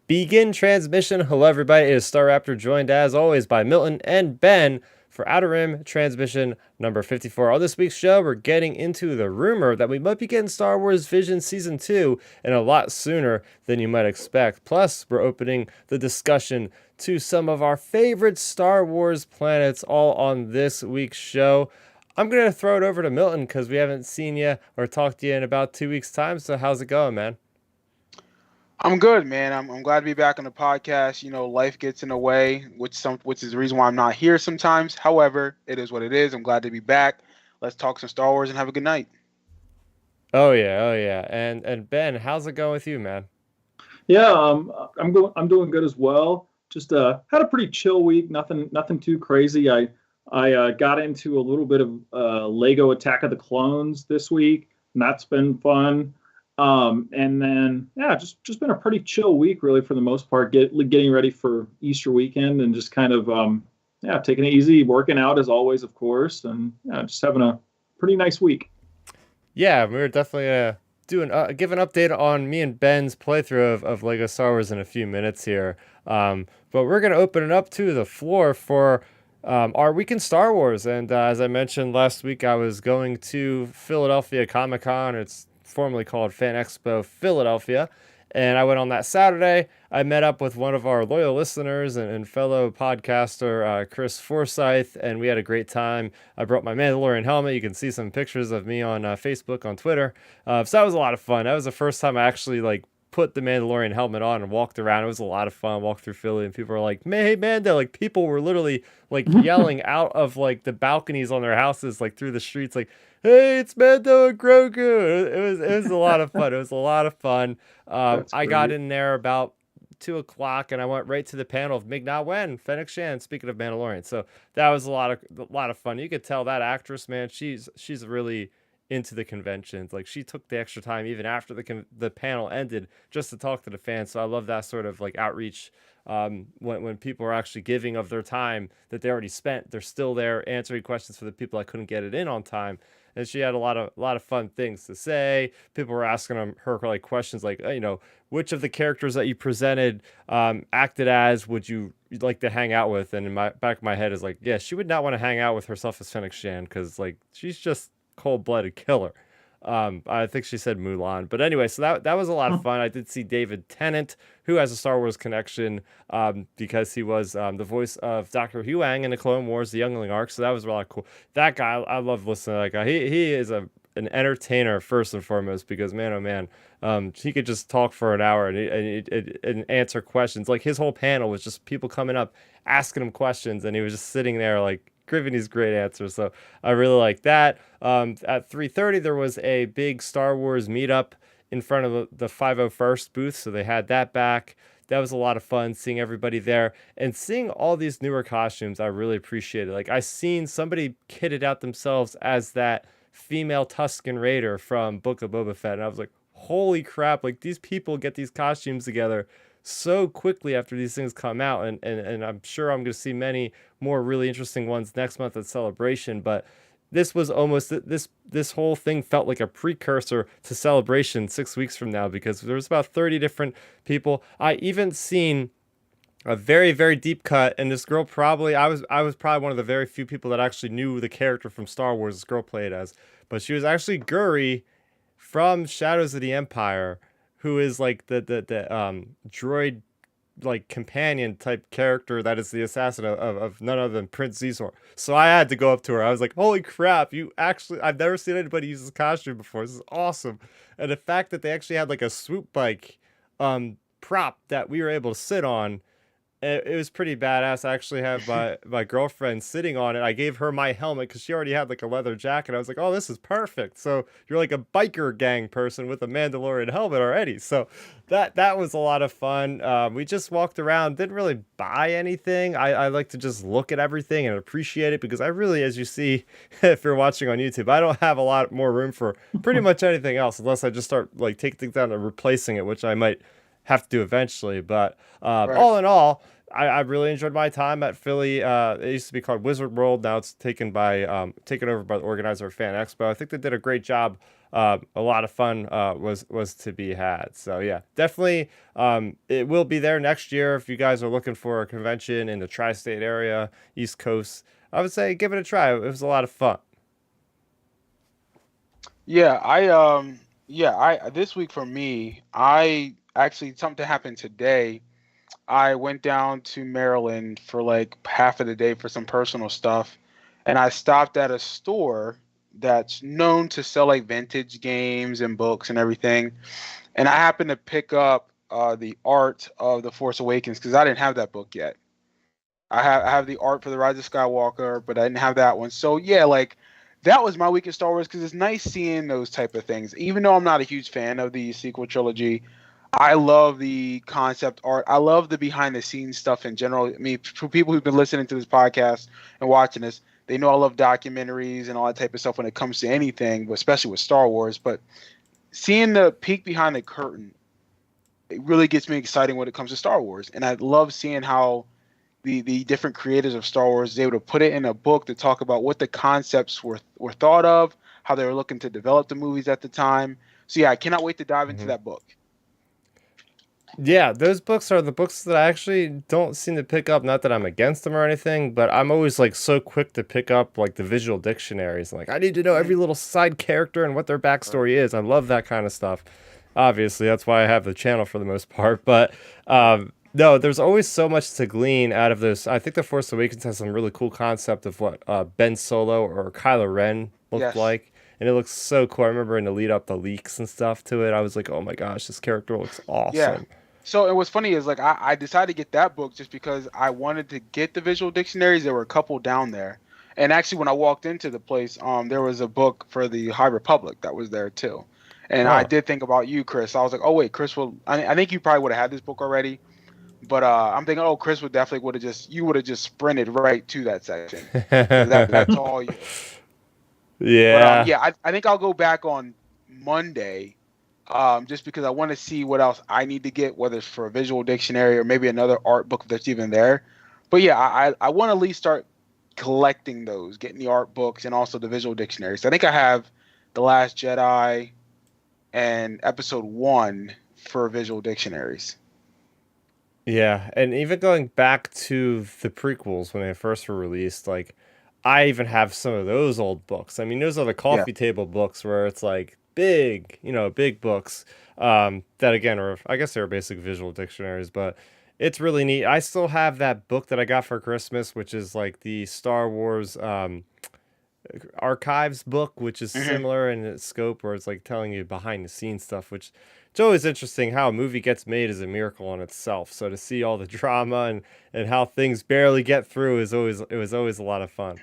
Begin transmission. Hello, everybody. It is Starrapter, joined as always by Milton and Ben for Outer Rim transmission number 54. On this week's show, we're getting into the rumor that we might be getting Star Wars Vision Season 2 and a lot sooner than you might expect. Plus, we're opening the discussion to some of our favorite Star Wars planets, all on this week's show. I'm going to throw it over to Milton because we haven't seen you or talked to you in about 2 weeks' time. So, how's it going, man? I'm good, man. I'm glad to be back on the podcast. You know, life gets in the way, which is the reason why I'm not here sometimes. However, it is what it is. I'm glad to be back. Let's talk some Star Wars and have a good night. Oh yeah, oh yeah. And Ben, how's it going with you, man? Yeah, I'm doing good as well. Just had a pretty chill week. Nothing too crazy. I got into a little bit of Lego Attack of the Clones this week, and that's been fun. And then yeah, just been a pretty chill week really for the most part. Getting ready for Easter weekend and just kind of yeah, taking it easy, working out as always, of course, and yeah, just having a pretty nice week. Yeah, we're definitely give an update on me and Ben's playthrough of Lego Star Wars in a few minutes here. But we're gonna open it up to the floor for our week in Star Wars. And as I mentioned last week, I was going to Philadelphia Comic Con. It's formerly called Fan Expo Philadelphia. And I went on that Saturday. I met up with one of our loyal listeners and fellow podcaster, Chris Forsyth, and we had a great time. I brought my Mandalorian helmet. You can see some pictures of me on Facebook, on Twitter. So that was a lot of fun. That was the first time I actually put the Mandalorian helmet on and walked around. It was a lot of fun. Walked through Philly, and people were like, "Hey, Mando!" Like people were literally yelling out of the balconies on their houses, through the streets, "Hey, it's Mando and Grogu!" It was a lot of fun. It was a lot of fun. I got in there about 2 o'clock, and I went right to the panel of Ming-Na Wen, Fennec Shan. Speaking of Mandalorian, so that was a lot of fun. You could tell that actress, man, she's really into the conventions. She took the extra time even after the panel ended just to talk to the fans. So I love that sort of outreach. When people are actually giving of their time that they already spent, they're still there answering questions for the people that couldn't get it in on time. And she had a lot of fun things to say. People were asking her questions which of the characters that you presented acted as would you like to hang out with? And in my back of my head is yeah, she would not want to hang out with herself as Fennec Shan because she's just cold-blooded killer. I think she said Mulan, but anyway, so that was a lot of fun. I did see David Tennant, who has a Star Wars connection because he was the voice of Dr. Huang in the Clone Wars, the Youngling arc. So that was really cool. That guy, I love listening to that guy. He is an entertainer first and foremost because man, oh man, he could just talk for an hour and answer questions. His whole panel was just people coming up asking him questions, and he was just sitting there giving these great answers. So I really like that. At 3:30, there was a big Star Wars meetup in front of the 501st booth. So they had that back. That was a lot of fun seeing everybody there and seeing all these newer costumes. I really appreciated. I seen somebody kitted out themselves as that female Tusken Raider from Book of Boba Fett. And I was like, holy crap. These people get these costumes together so quickly after these things come out, and I'm sure I'm going to see many more really interesting ones next month at Celebration. But this was almost this whole thing felt like a precursor to Celebration 6 weeks from now because there was about 30 different people. I even seen a very, very deep cut, and this girl I was probably one of the very few people that actually knew the character from Star Wars this girl played as, but she was actually Guri from Shadows of the Empire, who is the droid companion type character that is the assassin of none other than Prince Zizor. So I had to go up to her. I was like, holy crap, I've never seen anybody use this costume before. This is awesome. And the fact that they actually had a swoop bike prop that we were able to sit on, it was pretty badass. I actually have my girlfriend sitting on it. I gave her my helmet because she already had a leather jacket. I was like, oh, this is perfect. So you're a biker gang person with a Mandalorian helmet already. So that was a lot of fun. We just walked around, didn't really buy anything. I like to just look at everything and appreciate it because I really, as you see, if you're watching on YouTube, I don't have a lot more room for pretty much anything else unless I just start taking things down and replacing it, which I might have to do eventually. But Right. all in all, I really enjoyed my time at Philly. It used to be called Wizard World. Now it's taken over by the organizer of Fan Expo. I think they did a great job. A lot of fun was to be had. So yeah, definitely. It will be there next year if you guys are looking for a convention in the tri-state area, East Coast. I would say give it a try. It was a lot of fun. Yeah, I this week for me, I actually something happened today. I went down to Maryland for like half of the day for some personal stuff, and I stopped at a store that's known to sell like vintage games and books and everything. And I happened to pick up the art of the Force Awakens because I didn't have that book yet. I have the art for the Rise of Skywalker, but I didn't have that one. So yeah, like that was my week in Star Wars because it's nice seeing those type of things. Even though I'm not a huge fan of the sequel trilogy, I love the concept art. I love the behind the scenes stuff in general. I mean, for people who've been listening to this podcast and watching this, they know I love documentaries and all that type of stuff when it comes to anything, but especially with Star Wars. But seeing the peek behind the curtain, it really gets me excited when it comes to Star Wars. And I love seeing how the different creators of Star Wars is able to put it in a book to talk about what the concepts were thought of, how they were looking to develop the movies at the time. So yeah, I cannot wait to dive into that book. Yeah, those books are the books that I actually don't seem to pick up. Not that I'm against them or anything, but I'm always like so quick to pick up like the visual dictionaries. Like I need to know every little side character and what their backstory is. I love that kind of stuff. Obviously, that's why I have the channel for the most part. But no, there's always so much to glean out of this. I think The Force Awakens has some really cool concept of what Ben Solo or Kylo Ren looked Yes. like. And it looks so cool. I remember in the lead up, the leaks and stuff to it, I was like, oh my gosh, this character looks Yeah. awesome. So and what's funny is like I decided to get that book just because I wanted to get the visual dictionaries. There were a couple down there. And actually when I walked into the place, there was a book for the High Republic that was there too. And I Oh. did think about you, Chris. I was like, oh wait, Chris will I think you probably would have had this book already. But I'm thinking, oh, Chris would definitely would have just sprinted right to that section. 'Cause that's all you. But Yeah. yeah, I think I'll go back on Monday, just because I want to see what else I need to get, whether it's for a visual dictionary or maybe another art book that's even there. But yeah, I want to at least start collecting those, getting the art books and also the visual dictionaries. I think I have The Last Jedi and Episode 1 for visual dictionaries. Yeah, and even going back to the prequels when they first were released, like I even have some of those old books. I mean, those are the Yeah. coffee table books where it's like big, big books. That again are I guess they're basic visual dictionaries, but it's really neat. I still have that book that I got for Christmas, which is like the Star Wars archives book, which is Hmm. similar in its scope, where it's like telling you behind the scenes stuff, which it's always interesting how a movie gets made is a miracle in itself. So to see all the drama and how things barely get through it was always a lot of fun.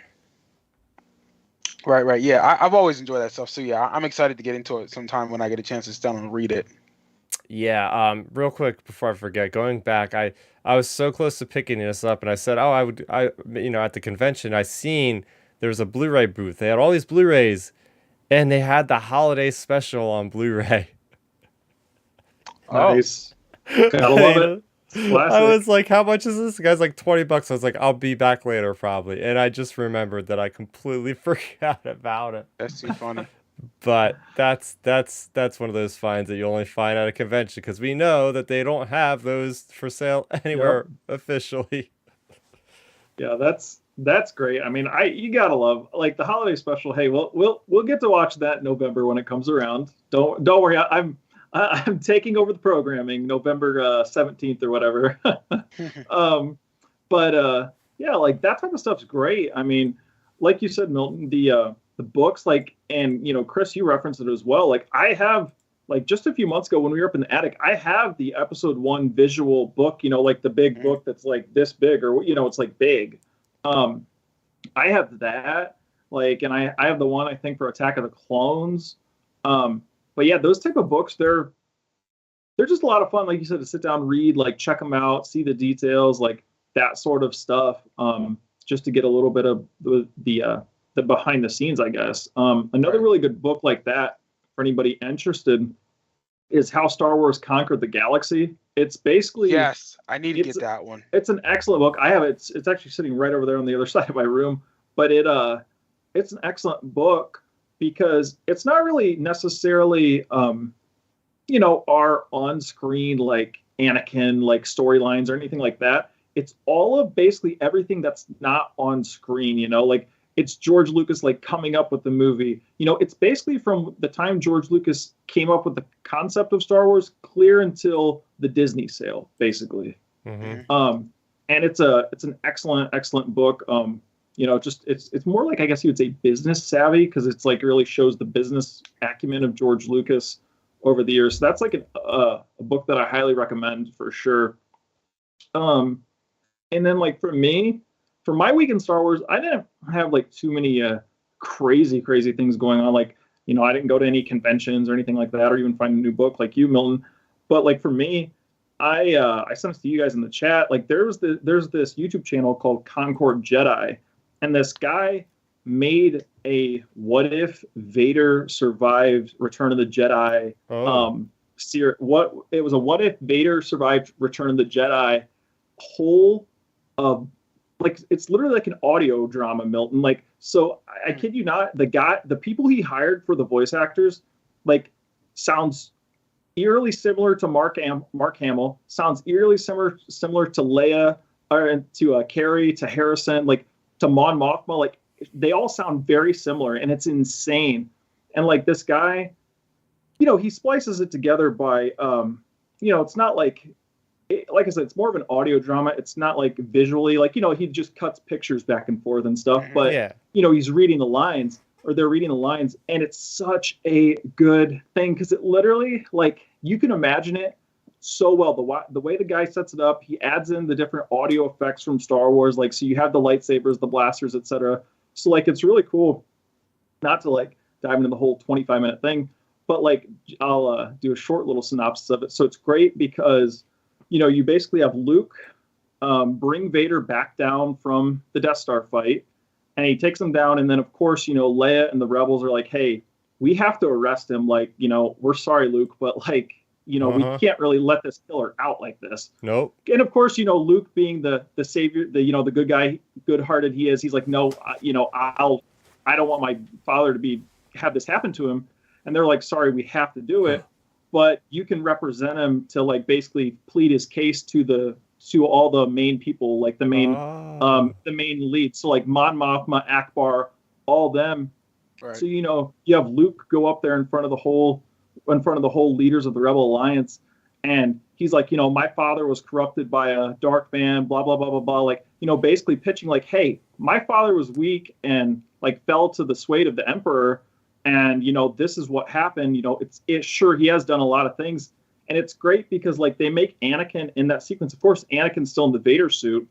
Right, right. Yeah, I've always enjoyed that stuff. So yeah, I'm excited to get into it sometime when I get a chance to sit down and read it. Yeah, real quick before I forget, going back, I was so close to picking this up, and I said, oh, at the convention, I seen there was a Blu-ray booth. They had all these Blu-rays, and they had the holiday special on Blu-ray. Oh, Nice. Gotta love it. I Classic. was like, how much is this? The guy's like $20. I was like, I'll be back later probably. And I just remembered that I completely forgot about it. that's too funny. But that's one of those finds that you only find at a convention because we know that they don't have those for sale anywhere officially. Yeah, that's great. I mean, you gotta love like the holiday special. Hey, we'll get to watch that in November when it comes around. Don't worry. I'm taking over the programming November 17th or whatever. But yeah, like that type of stuff's great. I mean, like you said, Milton, the books, like, and Chris, you referenced it as well. Like I have, like just a few months ago when we were up in the attic, I have the episode 1 visual book, like the big book that's like this big, or it's like big. I have that, like, and I have the one I think for Attack of the Clones. But yeah, those type of books, they're just a lot of fun, like you said, to sit down, read, like check them out, see the details, like that sort of stuff. Just to get a little bit of the behind the scenes, I guess. Another really good book like that for anybody interested is How Star Wars Conquered the Galaxy. It's basically Yes, I need to get that one. It's an excellent book. I have it. It's actually sitting right over there on the other side of my room. But it's an excellent book because it's not really necessarily our on-screen like Anakin like storylines or anything like that. It's all of basically everything that's not on screen. Like it's George Lucas like coming up with the movie. It's basically from the time George Lucas came up with the concept of Star Wars clear until the Disney sale, basically. Mm-hmm. And it's an excellent book. It's more like, I guess you would say, business savvy, because it's like it really shows the business acumen of George Lucas over the years. So that's like a book that I highly recommend for sure. And then like for me, for my week in Star Wars, I didn't have like too many crazy things going on. Like, I didn't go to any conventions or anything like that, or even find a new book like you, Milton. But like for me, I sent it to you guys in the chat. Like there's this YouTube channel called Concord Jedi, and this guy made a what if Vader survived Return of the Jedi it was a what if Vader survived Return of the Jedi whole like it's literally like an audio drama, Milton. Like, so I kid you not, the people he hired for the voice actors like sounds eerily similar to Mark Hamill, sounds eerily similar to Leia, or to Carrie, to Harrison, like to Mon Mothma. Like they all sound very similar, and it's insane. And like this guy, he splices it together by it's not like I said, it's more of an audio drama. It's not like visually, like, he just cuts pictures back and forth and stuff. But, he's reading the lines, or they're reading the lines. And it's such a good thing because it literally, like, you can imagine it so well. The way the guy sets it up, he adds in the different audio effects from Star Wars. Like, so you have the lightsabers, the blasters, etc. So, like, it's really cool. Not to, like, dive into the whole 25-minute thing, but, like, I'll do a short little synopsis of it. So it's great because you basically have Luke bring Vader back down from the Death Star fight, and he takes him down. And then, of course, Leia and the rebels are like, hey, we have to arrest him. Like, we're sorry, Luke, but like, we can't really let this killer out like this. Nope. And of course, Luke being the savior, the good guy, good-hearted he is, he's like, no, I don't want my father to have this happen to him. And they're like, sorry, we have to do it. But you can represent him to like basically plead his case to all the main people, like the main lead. So like Mon Mothma, Akbar, all them. Right. So you have Luke go up there in front of the whole leaders of the Rebel Alliance, and he's like, my father was corrupted by a dark man, blah blah blah blah blah. Like basically pitching like, hey, my father was weak and like fell to the sway of the Emperor. And, this is what happened. It's sure he has done a lot of things. And it's great because, like, they make Anakin in that sequence. Of course, Anakin's still in the Vader suit.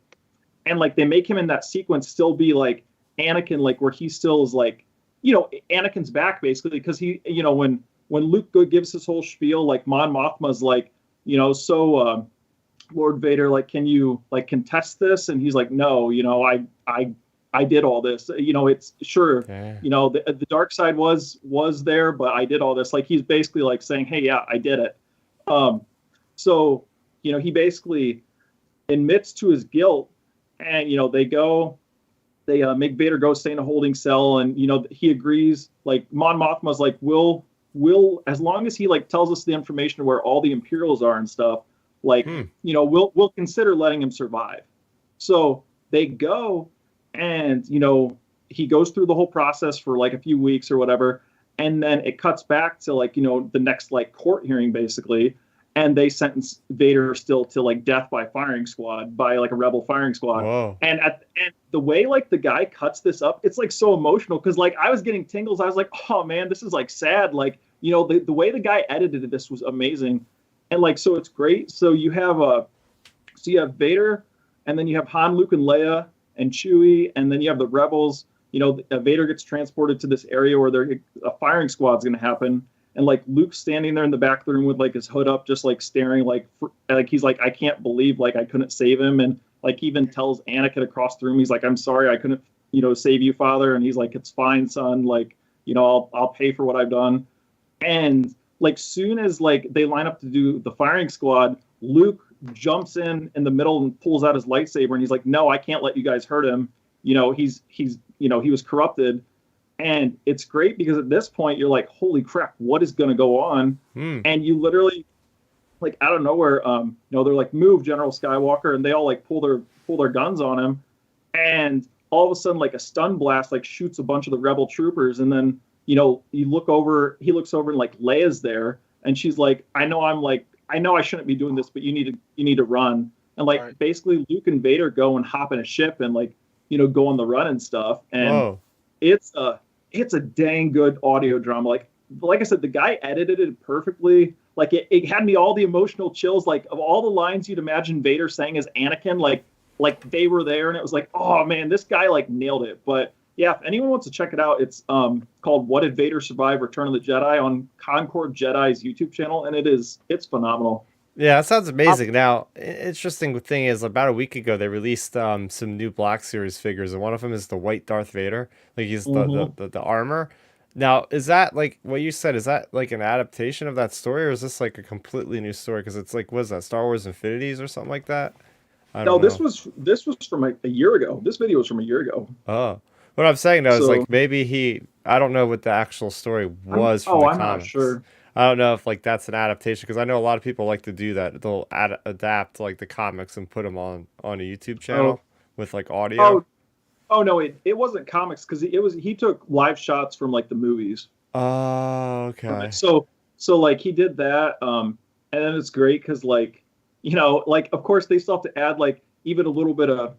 And, like, they make him in that sequence still be, like, Anakin, like, where he still is, like, Anakin's back, basically. Because he, when Luke gives his whole spiel, like, Mon Mothma's like, so, Lord Vader, like, can you, like, contest this? And he's like, no, I did all this. It's sure, the dark side was there, but I did all this. Like, he's basically like saying, hey, yeah, I did it. So, he basically admits to his guilt, and, they make Vader go stay in a holding cell. And, he agrees, like Mon Mothma's like, we'll, as long as he like tells us the information of where all the Imperials are and stuff, like, we'll consider letting him survive. So they go. And, he goes through the whole process for like a few weeks or whatever. And then it cuts back to like, the next like court hearing basically. And they sentence Vader still to like death by firing squad, by like a rebel firing squad. Whoa. And the way like the guy cuts this up, it's like so emotional. Cause like I was getting tingles. I was like, oh man, this is like sad. Like, the way the guy edited this was amazing. And like, so it's great. So you have Vader, and then you have Han, Luke, and Leia, and Chewie, and then you have the rebels. Vader gets transported to this area where a firing squad's going to happen, and like Luke's standing there in the back of the room with like his hood up, just like staring, like he's like, I can't believe like I couldn't save him, and like even tells Anakin across the room, he's like, I'm sorry, I couldn't save you, father, and he's like, it's fine, son, like I'll pay for what I've done. And like soon as like they line up to do the firing squad, Luke jumps in the middle and pulls out his lightsaber, and he's like, "No, I can't let you guys hurt him. You know, he was corrupted." And it's great because at this point you're like, "Holy crap, what is going to go on?" And you literally, like out of nowhere, they're like, "Move, General Skywalker," and they all like pull their guns on him, and all of a sudden like a stun blast like shoots a bunch of the rebel troopers, and then he looks over and like Leia's there, and she's like, I know I shouldn't be doing this, but you need to run. And like basically Luke and Vader go and hop in a ship and like, go on the run and stuff. And it's a dang good audio drama. Like I said, the guy edited it perfectly. Like it had me all the emotional chills, like of all the lines you'd imagine Vader saying as Anakin, like they were there, and it was like, oh man, this guy like nailed it. But yeah, if anyone wants to check it out, it's called "What Did Vader Survive? Return of the Jedi" on Concord Jedi's YouTube channel, and it's phenomenal. Yeah, that sounds amazing. Now, interesting thing is, about a week ago, they released some new Black Series figures, and one of them is the white Darth Vader. Like he's the armor. Now, is that like what you said? Is that like an adaptation of that story, or is this like a completely new story? Because it's like, what is that, Star Wars Infinities or something like that? No, this was from a year ago. This video was from a year ago. Oh. What I'm saying though is like maybe I don't know what the actual story was from the comics. I'm not sure. I don't know if like that's an adaptation, because I know a lot of people like to do that. They'll adapt like the comics and put them on a YouTube channel with like audio. Oh no, it wasn't comics, because he took live shots from like the movies. Oh, okay. So like he did that, and then it's great because like like of course they still have to add like even a little bit of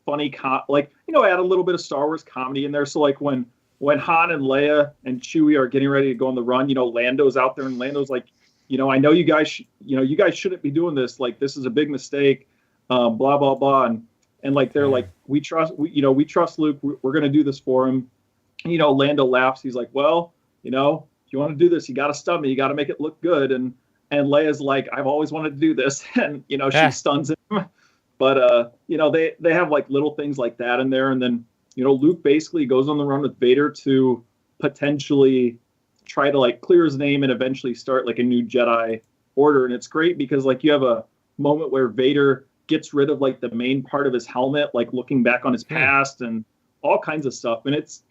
funny add a little bit of Star Wars comedy in there. So like when Han and Leia and Chewie are getting ready to go on the run, Lando's out there, and Lando's like, I know you guys you guys shouldn't be doing this. Like this is a big mistake. Blah blah blah, and like they're like, we trust Luke. We're gonna do this for him. And, Lando laughs. He's like, well, if you want to do this, you got to stun me. You got to make it look good. And Leia's like, I've always wanted to do this, and she stuns him. But they have like little things like that in there, and then Luke basically goes on the run with Vader to potentially try to like clear his name and eventually start like a new Jedi Order. And it's great because like you have a moment where Vader gets rid of like the main part of his helmet, like looking back on his past and all kinds of stuff. And it's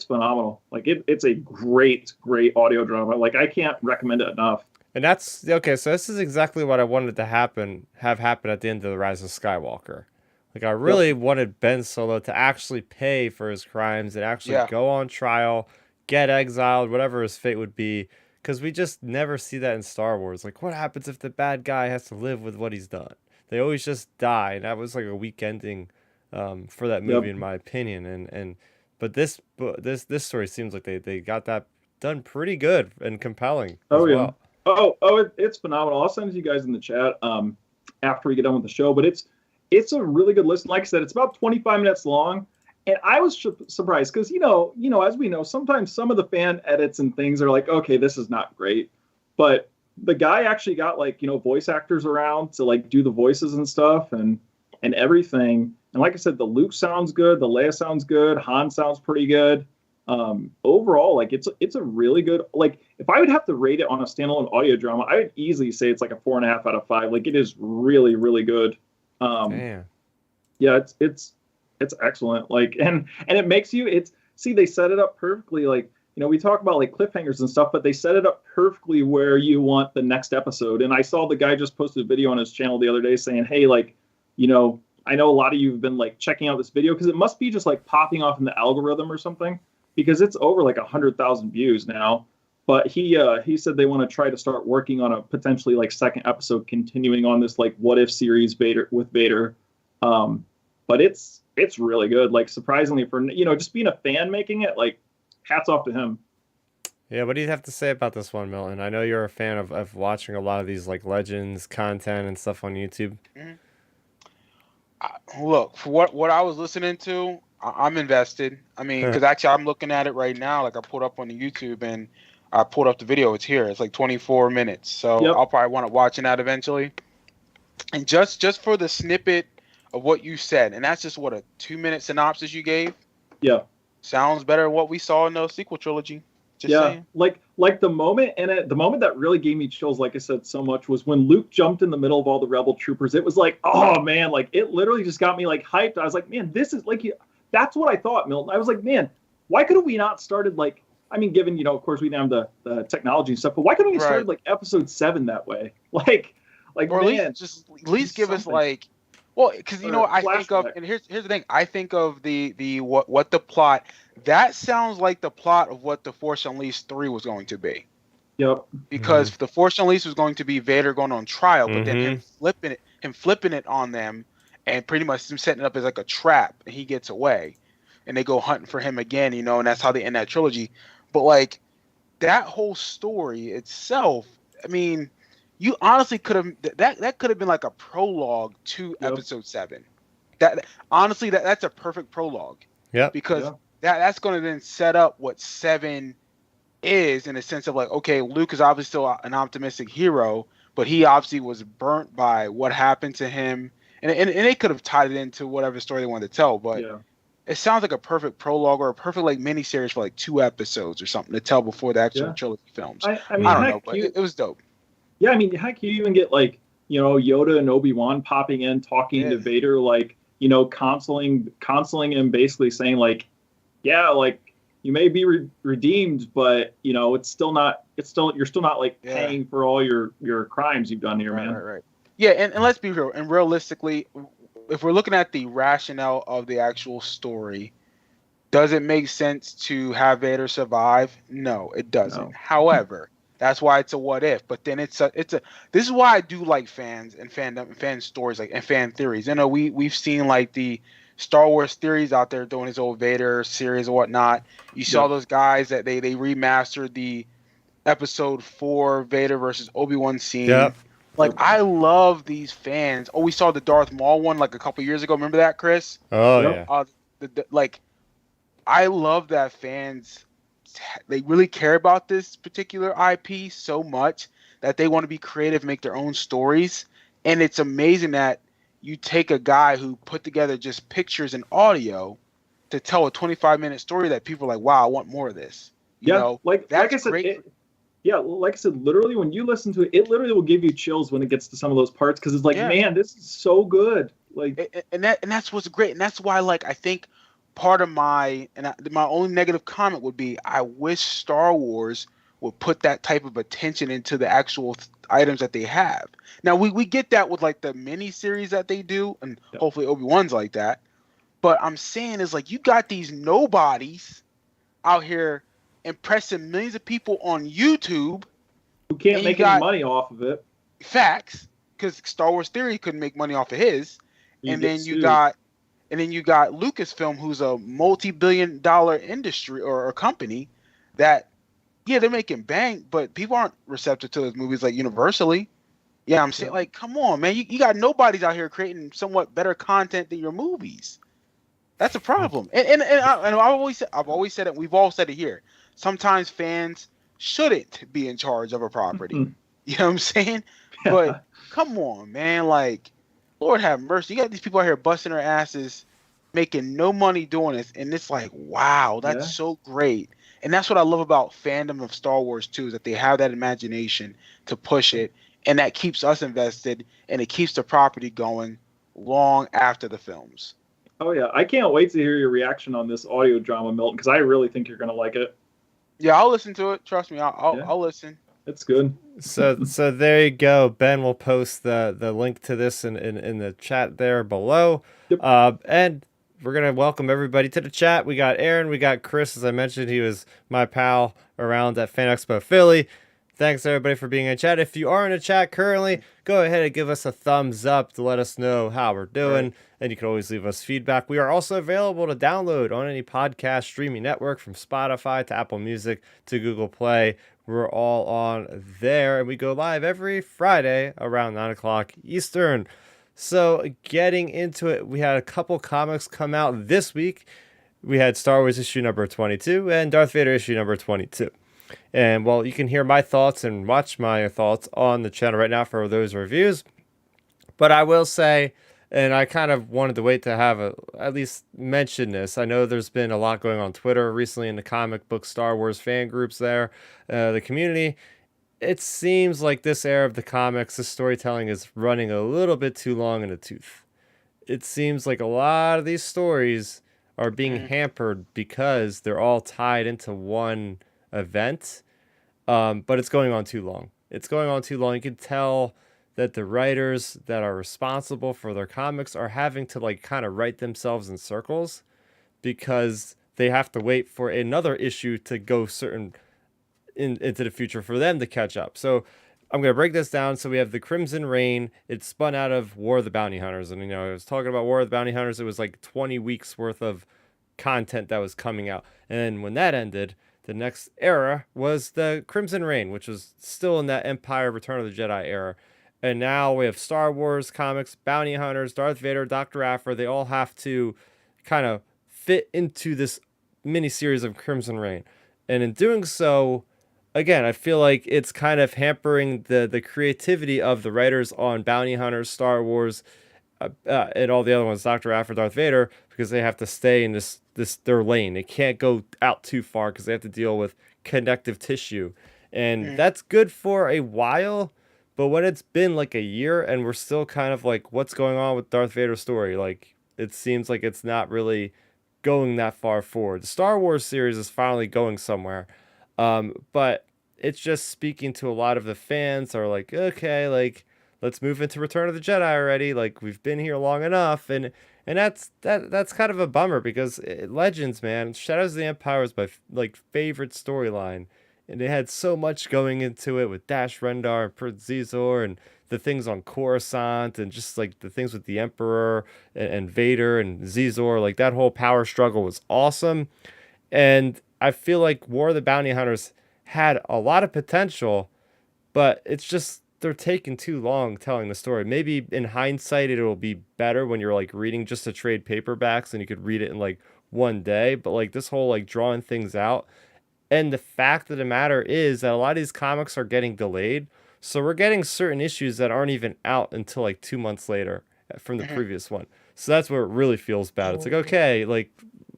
phenomenal. Like it's a great audio drama. Like I can't recommend it enough. And that's okay. So this is exactly what I wanted to have happen at the end of the Rise of Skywalker. Like I really wanted Ben Solo to actually pay for his crimes and actually go on trial, get exiled, whatever his fate would be. Because we just never see that in Star Wars. Like, what happens if the bad guy has to live with what he's done? They always just die, and that was like a weak ending for that movie, in my opinion. But this story seems like they got that done pretty good and compelling. Well. It's phenomenal. I'll send it to you guys in the chat after we get done with the show. But it's a really good listen. Like I said, it's about 25 minutes long, and I was surprised because as we know, sometimes some of the fan edits and things are like, okay, this is not great, but the guy actually got like voice actors around to like do the voices and stuff and everything. And like I said, the Luke sounds good, the Leia sounds good, Han sounds pretty good. Overall, like it's a really good, like if I would have to rate it on a standalone audio drama, I would easily say it's like a 4.5 out of 5. Like it is really, really good. Yeah, it's excellent. Like, and it makes you, they set it up perfectly. Like, we talk about like cliffhangers and stuff, but they set it up perfectly where you want the next episode. And I saw the guy just posted a video on his channel the other day saying, hey, like, I know a lot of you have been like checking out this video because it must be just like popping off in the algorithm or something, because it's over like 100,000 views now. But he said they want to try to start working on a potentially like second episode, continuing on this like what if series Vader. But it's really good. Like surprisingly for just being a fan making it, like hats off to him. Yeah, what do you have to say about this one, Milton? I know you're a fan of watching a lot of these like Legends content and stuff on YouTube. Look, for what I was listening to, I'm invested. I mean, because actually I'm looking at it right now. Like I pulled up on the YouTube and I pulled up the video. It's here. It's like 24 minutes. So I'll probably want to watch that eventually. And just for the snippet of what you said, and that's just what a 2-minute synopsis you gave. Yeah. Sounds better than what we saw in the sequel trilogy. Just saying. like the moment in it, the moment that really gave me chills, like I said, so much was when Luke jumped in the middle of all the rebel troopers. It was like, oh man, like it literally just got me like hyped. I was like, man, this is like, that's what I thought, Milton. I was like, man, why couldn't we not started like, I mean, given, of course we didn't have the technology and stuff, but why couldn't we started like episode 7 that way? Like, or man, at least give us like, well, because I think of, and here's the thing, I think of the what the plot, that sounds like the plot of what the Force Unleashed 3 was going to be. Yep. Because the Force Unleashed was going to be Vader going on trial, but then him flipping it on them, and pretty much him setting it up as like a trap, and he gets away, and they go hunting for him again, and that's how they end that trilogy. But like that whole story itself, I mean, you honestly could have that could have been like a prologue to episode 7. That honestly, that's a perfect prologue. Yeah. Because that's going to then set up what 7 is, in a sense of like, okay, Luke is obviously still an optimistic hero, but he obviously was burnt by what happened to him, and they could have tied it into whatever story they wanted to tell. But it sounds like a perfect prologue or a perfect like miniseries for like 2 episodes or something to tell before the actual trilogy films. I mean, I don't know, but it was dope. Yeah, I mean, heck, you even get like, Yoda and Obi-Wan popping in, talking to Vader, like, counseling him, basically saying like, yeah, like you may be redeemed, but you're still not like paying for all your crimes you've done here, man. Right. Yeah, and let's be real. And realistically, if we're looking at the rationale of the actual story, does it make sense to have Vader survive? No, it doesn't. No. However, that's why it's a what if. But then it's a this is why I do like fans and fandom and fan stories, like, and fan theories. We've seen like the Star Wars theories out there doing his old Vader series or whatnot. You saw those guys that they remastered the episode 4 Vader versus Obi-Wan scene. Yep. Like, I love these fans. Oh, we saw the Darth Maul one like a couple years ago. Remember that, Chris? Oh, yeah. Like, I love that fans, they really care about this particular IP so much that they want to be creative, make their own stories. And it's amazing that you take a guy who put together just pictures and audio to tell a 25-minute story that people are like, wow, I want more of this. Like I said, like I said, literally when you listen to it, it literally will give you chills when it gets to some of those parts, because it's like, man, this is so good. Like, and that's what's great, and that's why, like, I think part of my only negative comment would be, I wish Star Wars would put that type of attention into the actual items that they have. Now we get that with like the mini series that they do, and hopefully Obi-Wan's like that. But I'm saying is, like, you got these nobodies out here impressing millions of people on YouTube who can't make any money off of it. Facts, because Star Wars Theory couldn't make money off of his. And then you got Lucasfilm, who's a multi-billion-dollar industry or company that, they're making bank, but people aren't receptive to those movies like universally. Yeah, I'm saying, like, come on, man, you got nobodies out here creating somewhat better content than your movies. That's a problem. And I've always said it. We've all said it here. Sometimes fans shouldn't be in charge of a property. You know what I'm saying? But come on, man. Like, Lord have mercy. You got these people out here busting their asses, making no money doing this. And it's like, wow, that's so great. And that's what I love about fandom of Star Wars too, is that they have that imagination to push it. And that keeps us invested, and it keeps the property going long after the films. Oh, yeah. I can't wait to hear your reaction on this audio drama, Milton, because I really think you're going to like it. Yeah, I'll listen to it. Trust me, I'll listen. It's good. So there you go. Ben will post the link to this in the chat there below. Yep. And we're going to welcome everybody to the chat. We got Aaron. We got Chris. As I mentioned, he was my pal around at Fan Expo Philly. Thanks, everybody, for being in chat. If you are in a chat currently, go ahead and give us a thumbs up to let us know how we're doing. Right. And you can always leave us feedback. We are also available to download on any podcast streaming network, from Spotify to Apple Music to Google Play. We're all on there. And we go live every Friday around 9 o'clock Eastern. So getting into it, we had a couple comics come out this week. We had Star Wars issue number 22 and Darth Vader issue number 22. And, well, you can hear my thoughts and watch my thoughts on the channel right now for those reviews. But I will say, And I kind of wanted to wait to have at least mention this. I know there's been a lot going on Twitter recently in the comic book Star Wars fan groups there, the community. It seems like this era of the comics, the storytelling is running a little bit too long in the tooth. It seems like a lot of these stories are being Mhm. hampered because they're all tied into one event, but it's going on too long. It's going on too long. You can tell that the writers that are responsible for their comics are having to like kind of write themselves in circles because they have to wait for another issue to go certain into the future for them to catch up. So I'm going to break this down. So we have the Crimson Reign. It spun out of War of the Bounty Hunters. And, I was talking about War of the Bounty Hunters. It was like 20 weeks worth of content that was coming out. And when that ended, the next era was the Crimson Reign, which was still in that Empire Return of the Jedi era. And now we have Star Wars comics, Bounty Hunters, Darth Vader, Dr. Aphra. They all have to kind of fit into this mini series of Crimson Reign. And in doing so, again, I feel like it's kind of hampering the creativity of the writers on Bounty Hunters, Star Wars, and all the other ones, Dr. Aphra, Darth Vader, because they have to stay in this their lane. They can't go out too far because they have to deal with connective tissue, and Mhm. that's good for a while. But when it's been like a year and we're still kind of like, what's going on with Darth Vader's story? Like, it seems like it's not really going that far forward. The Star Wars series is finally going somewhere, but it's just speaking to a lot of the fans are like, okay, like let's move into Return of the Jedi already. Like we've been here long enough, and that's kind of a bummer because Legends, man, Shadows of the Empire was my like favorite storyline, and they had so much going into it with Dash Rendar and Prince Zizor and the things on Coruscant and just like the things with the Emperor and Vader and Zizor. Like that whole power struggle was awesome, and I feel like War of the Bounty Hunters had a lot of potential, but it's just they're taking too long telling the story. Maybe in hindsight it'll be better when you're like reading just the trade paperbacks and you could read it in like one day, but like this whole like drawing things out, and the fact of the matter is that a lot of these comics are getting delayed. So we're getting certain issues that aren't even out until like 2 months later from the Mhm. previous one. So that's where it really feels bad. It's like, okay, like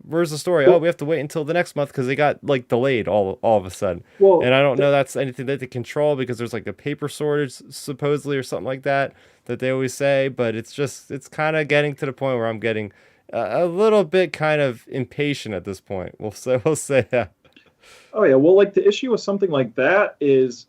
where's the story? Oh, Well, we have to wait until the next month because they got like delayed all of a sudden. And well, I don't know that's anything that they control because there's like a paper shortage supposedly or something like that that they always say. But it's kind of getting to the point where I'm getting a little bit kind of impatient at this point. We'll say that. oh yeah, well, like the issue with something like that is,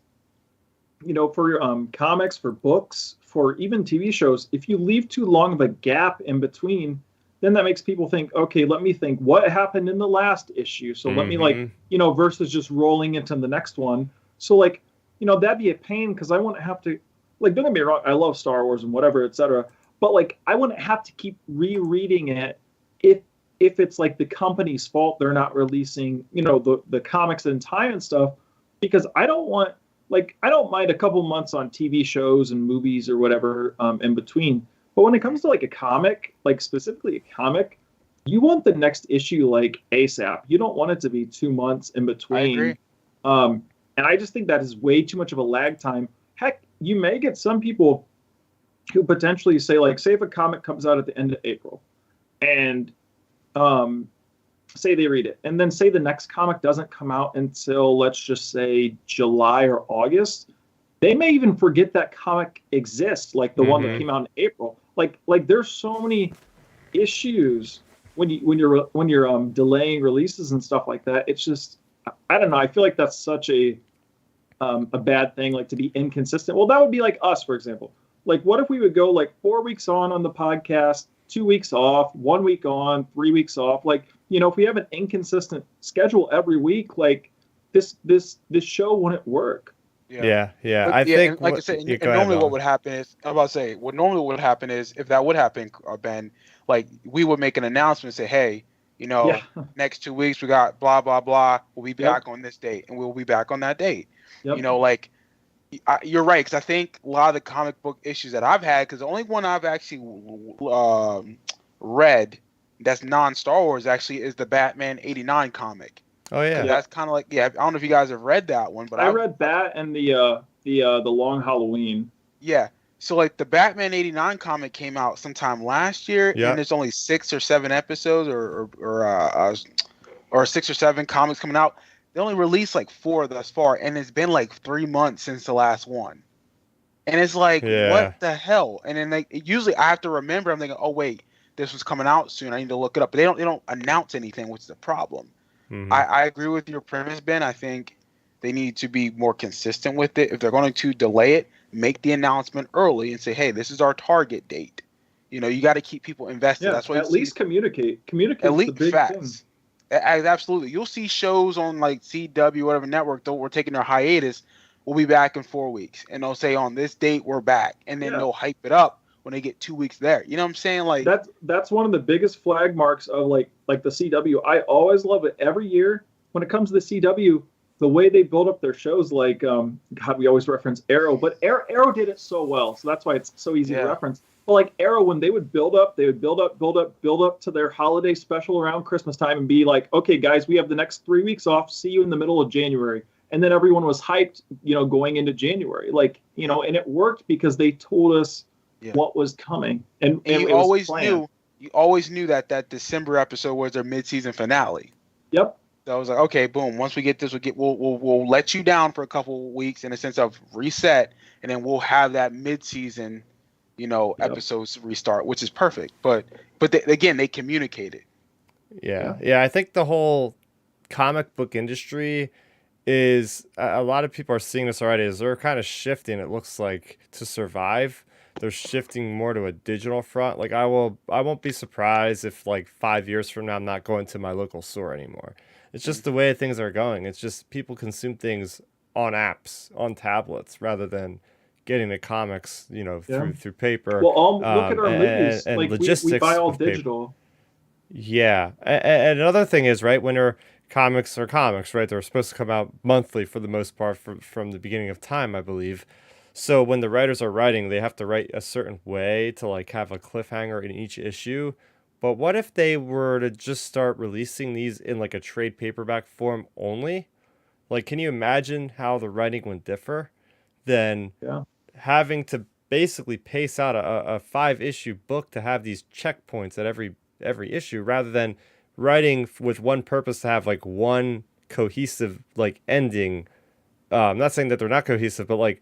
for comics, for books, for even TV shows, if you leave too long of a gap in between, then that makes people think, okay, let me think what happened in the last issue. So let me like, Hmm. versus just rolling into the next one. So like, that'd be a pain because I wouldn't have to, like, don't get me wrong, I love Star Wars and whatever, etc. But like, I wouldn't have to keep rereading it if if it's like the company's fault they're not releasing, the comics in time and stuff, because I don't want, like, I don't mind a couple months on TV shows and movies or whatever in between. But when it comes to like a comic, like specifically a comic, you want the next issue like ASAP. You don't want it to be 2 months in I agree. between. And I just think that is way too much of a lag time. Heck, you may get some people who potentially say, like, say if a comic comes out at the end of April and um, say they read it, and then say the next comic doesn't come out until, let's just say, July or August, they may even forget that comic exists, like the one that Hmm. came out in April. Like there's so many issues when you're delaying releases and stuff like that. It's just, I don't know. I feel like that's such a bad thing, like to be inconsistent. Well, that would be like us, for example. Like, what if we would go like 4 weeks on the podcast, 2 weeks off, 1 week on, 3 weeks off? Like, if we have an inconsistent schedule every week, like this show wouldn't work. Yeah. Yeah, yeah. But I yeah, think and like I what. said, Yeah, go and ahead, normally what Vaughn. would happen is, I'm about to say, what normally would happen is, if that would happen, Ben, like we would make an announcement, say, hey, Yeah. next 2 weeks we got blah blah blah. We'll be Yep. back on this date, and we'll be back on that date. Yep. Like you're right, because I think a lot of the comic book issues that I've had, because the only one I've actually read that's non-Star Wars actually is the Batman '89 comic, Oh because yeah. Yep. that's kind of like, yeah, I don't know if you guys have read that one, but I read that and the Long Halloween. yeah. So like the Batman '89 comic came out sometime last year, Yeah. and there's only 6 or 7 episodes, or 6 or 7 comics coming out. They only released like 4 thus far, and it's been like 3 months since the last one. And it's like, what Yeah. the hell? And then like usually I have to remember. I'm thinking, oh wait, this one's coming out soon. I need to look it up. But they don't announce anything, which is a problem. Hmm. I agree with your premise, Ben. I think they need to be more consistent with it. If they're going to delay it, make the announcement early and say, hey, this is our target date. You got to keep people invested. Yeah, That's why you at see least communicate. Communicate's the elite big thing. facts. Absolutely. You'll see shows on like CW, whatever network, though we're taking their hiatus. We'll be back in 4 weeks. And they'll say on this date, we're back. And then Yeah, they'll hype it up when they get 2 weeks there. You know what I'm saying? Like, that's one of the biggest flag marks of like the CW. I always love it every year when it comes to the CW. The way they build up their shows, like God, we always reference Arrow, but Arrow did it so well, so that's why it's so easy to yeah. reference. But like Arrow, when they would build up to their holiday special around Christmas time and be like, okay, guys, we have the next 3 weeks off. See you in the middle of January. And then everyone was hyped, going into January. And it worked because they told us Yeah. what was coming. And And it was planned. you always knew that December episode was their mid-season finale. Yep. So I was like, okay, boom. Once we get this, we'll let you down for a couple of weeks in a sense of reset, and then we'll have that mid-season, Yep. episodes restart, which is perfect. But again, they communicated. Yeah. Yeah. I think the whole comic book industry is a lot of people are seeing this already as they're kind of shifting, it looks like, to survive. They're shifting more to a digital front. Like I won't be surprised if like 5 years from now I'm not going to my local store anymore. It's just the way things are going. It's just people consume things on apps, on tablets, rather than getting the comics, Yeah. through paper. Well, look at our movies. And Like we logistics buy all with paper. digital. Yeah, and another thing is, right, when comics are comics, right? They're supposed to come out monthly for the most part from the beginning of time, I believe. So when the writers are writing, they have to write a certain way to like have a cliffhanger in each issue. But what if they were to just start releasing these in like a trade paperback form only? Like, can you imagine how the writing would differ than Yeah. having to basically pace out a 5 issue book to have these checkpoints at every issue, rather than writing with one purpose to have like one cohesive like ending. I'm not saying that they're not cohesive, but like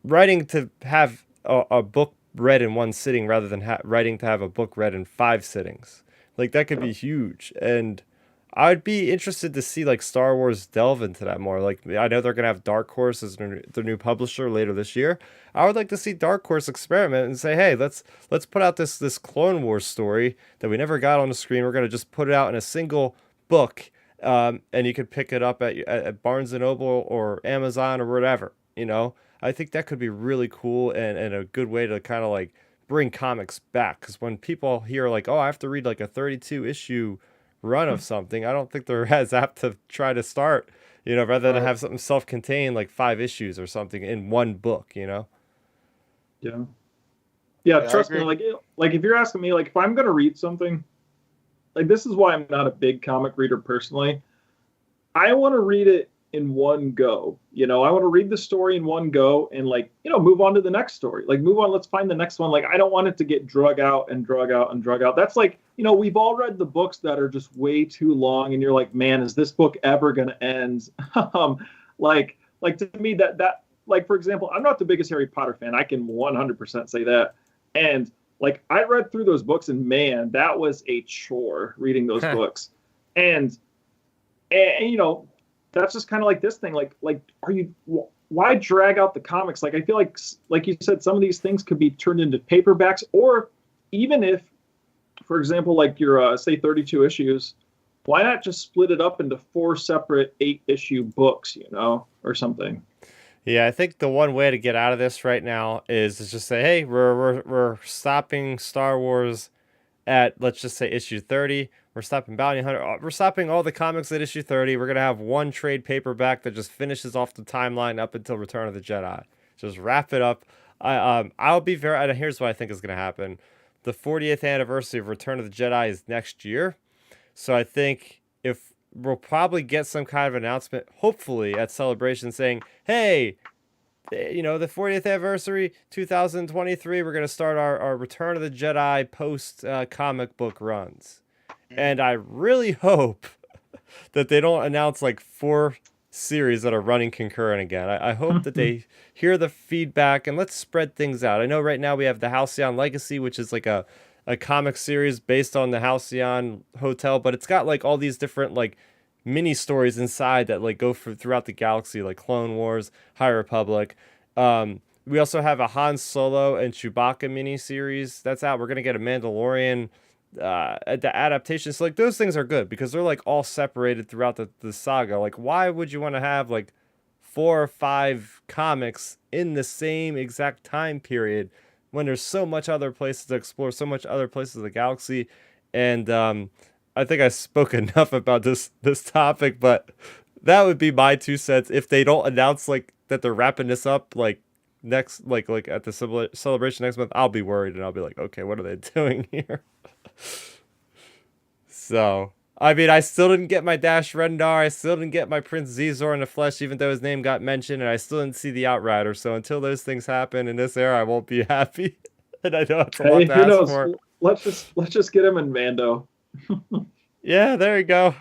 writing to have a book read in one sitting rather than writing to have a book read in 5 sittings. Like that could be huge. And I'd be interested to see like Star Wars delve into that more. Like I know they're gonna have Dark Horse as their new publisher later this year. I would like to see Dark Horse experiment and say, hey, let's put out this Clone Wars story that we never got on the screen. We're gonna just put it out in a single book, and you could pick it up at Barnes and Noble or Amazon or whatever. I think that could be really cool and a good way to kind of like bring comics back. Because when people hear like, oh, I have to read like a 32 issue run of something, I don't think they're as apt to try to start, rather than Right. have something self-contained like 5 issues or something in one book. Yeah. Yeah, Yeah, I trust me. agree. Like if you're asking me, like if I'm gonna read something, like this is why I'm not a big comic reader personally. I want to read it in one go. I want to read the story in one go and move on to the next story. Like move on, let's find the next one. Like I don't want it to get drug out and drug out and drug out. That's like, we've all read the books that are just way too long and you're like, man, is this book ever going to end? Like to me that like, for example, I'm not the biggest Harry Potter fan. I can 100% say that. And like I read through those books and man, that was a chore reading those books. And that's just kind of like this thing. Like, why drag out the comics? Like, I feel like you said, some of these things could be turned into paperbacks, or even if, for example, like your say 32 issues, why not just split it up into 4 separate 8-issue books, or something? Yeah, I think the one way to get out of this right now is to just say, hey, we're stopping Star Wars at, let's just say, issue 30. We're stopping Bounty Hunter. We're stopping all the comics at issue 30. We're going to have one trade paperback that just finishes off the timeline up until Return of the Jedi. Just wrap it up. I'll be very... Here's what I think is going to happen. The 40th anniversary of Return of the Jedi is next year. So I think if we'll probably get some kind of announcement, hopefully at Celebration, saying, hey, the 40th anniversary, 2023, we're going to start our Return of the Jedi post comic book runs. And I really hope that they don't announce like 4 series that are running concurrent again. I hope that they hear the feedback and let's spread things out. I know right now we have the Halcyon Legacy, which is like a comic series based on the Halcyon Hotel, but it's got like all these different like mini stories inside that like go throughout the galaxy, like Clone Wars, High Republic. We also have a Han Solo and Chewbacca mini series that's out. We're gonna get a Mandalorian the adaptations. So, like, those things are good because they're like all separated throughout the saga. Like, why would you want to have like 4 or 5 comics in the same exact time period when there's so much other places to explore, so much other places of the galaxy? And I think I spoke enough about this topic, but that would be my 2 cents. If they don't announce like that they're wrapping this up like next, like at the celebration next month, I'll be worried and I'll be like, okay, what are they doing here? So, I mean, I still didn't get my Dash Rendar. I still didn't get my Prince Zizor in the flesh, even though his name got mentioned, and I still didn't see the Outrider. So until those things happen in this era, I won't be happy. And I know it's a lot to ask knows? for. Let's just get him in Mando. Yeah, there you go.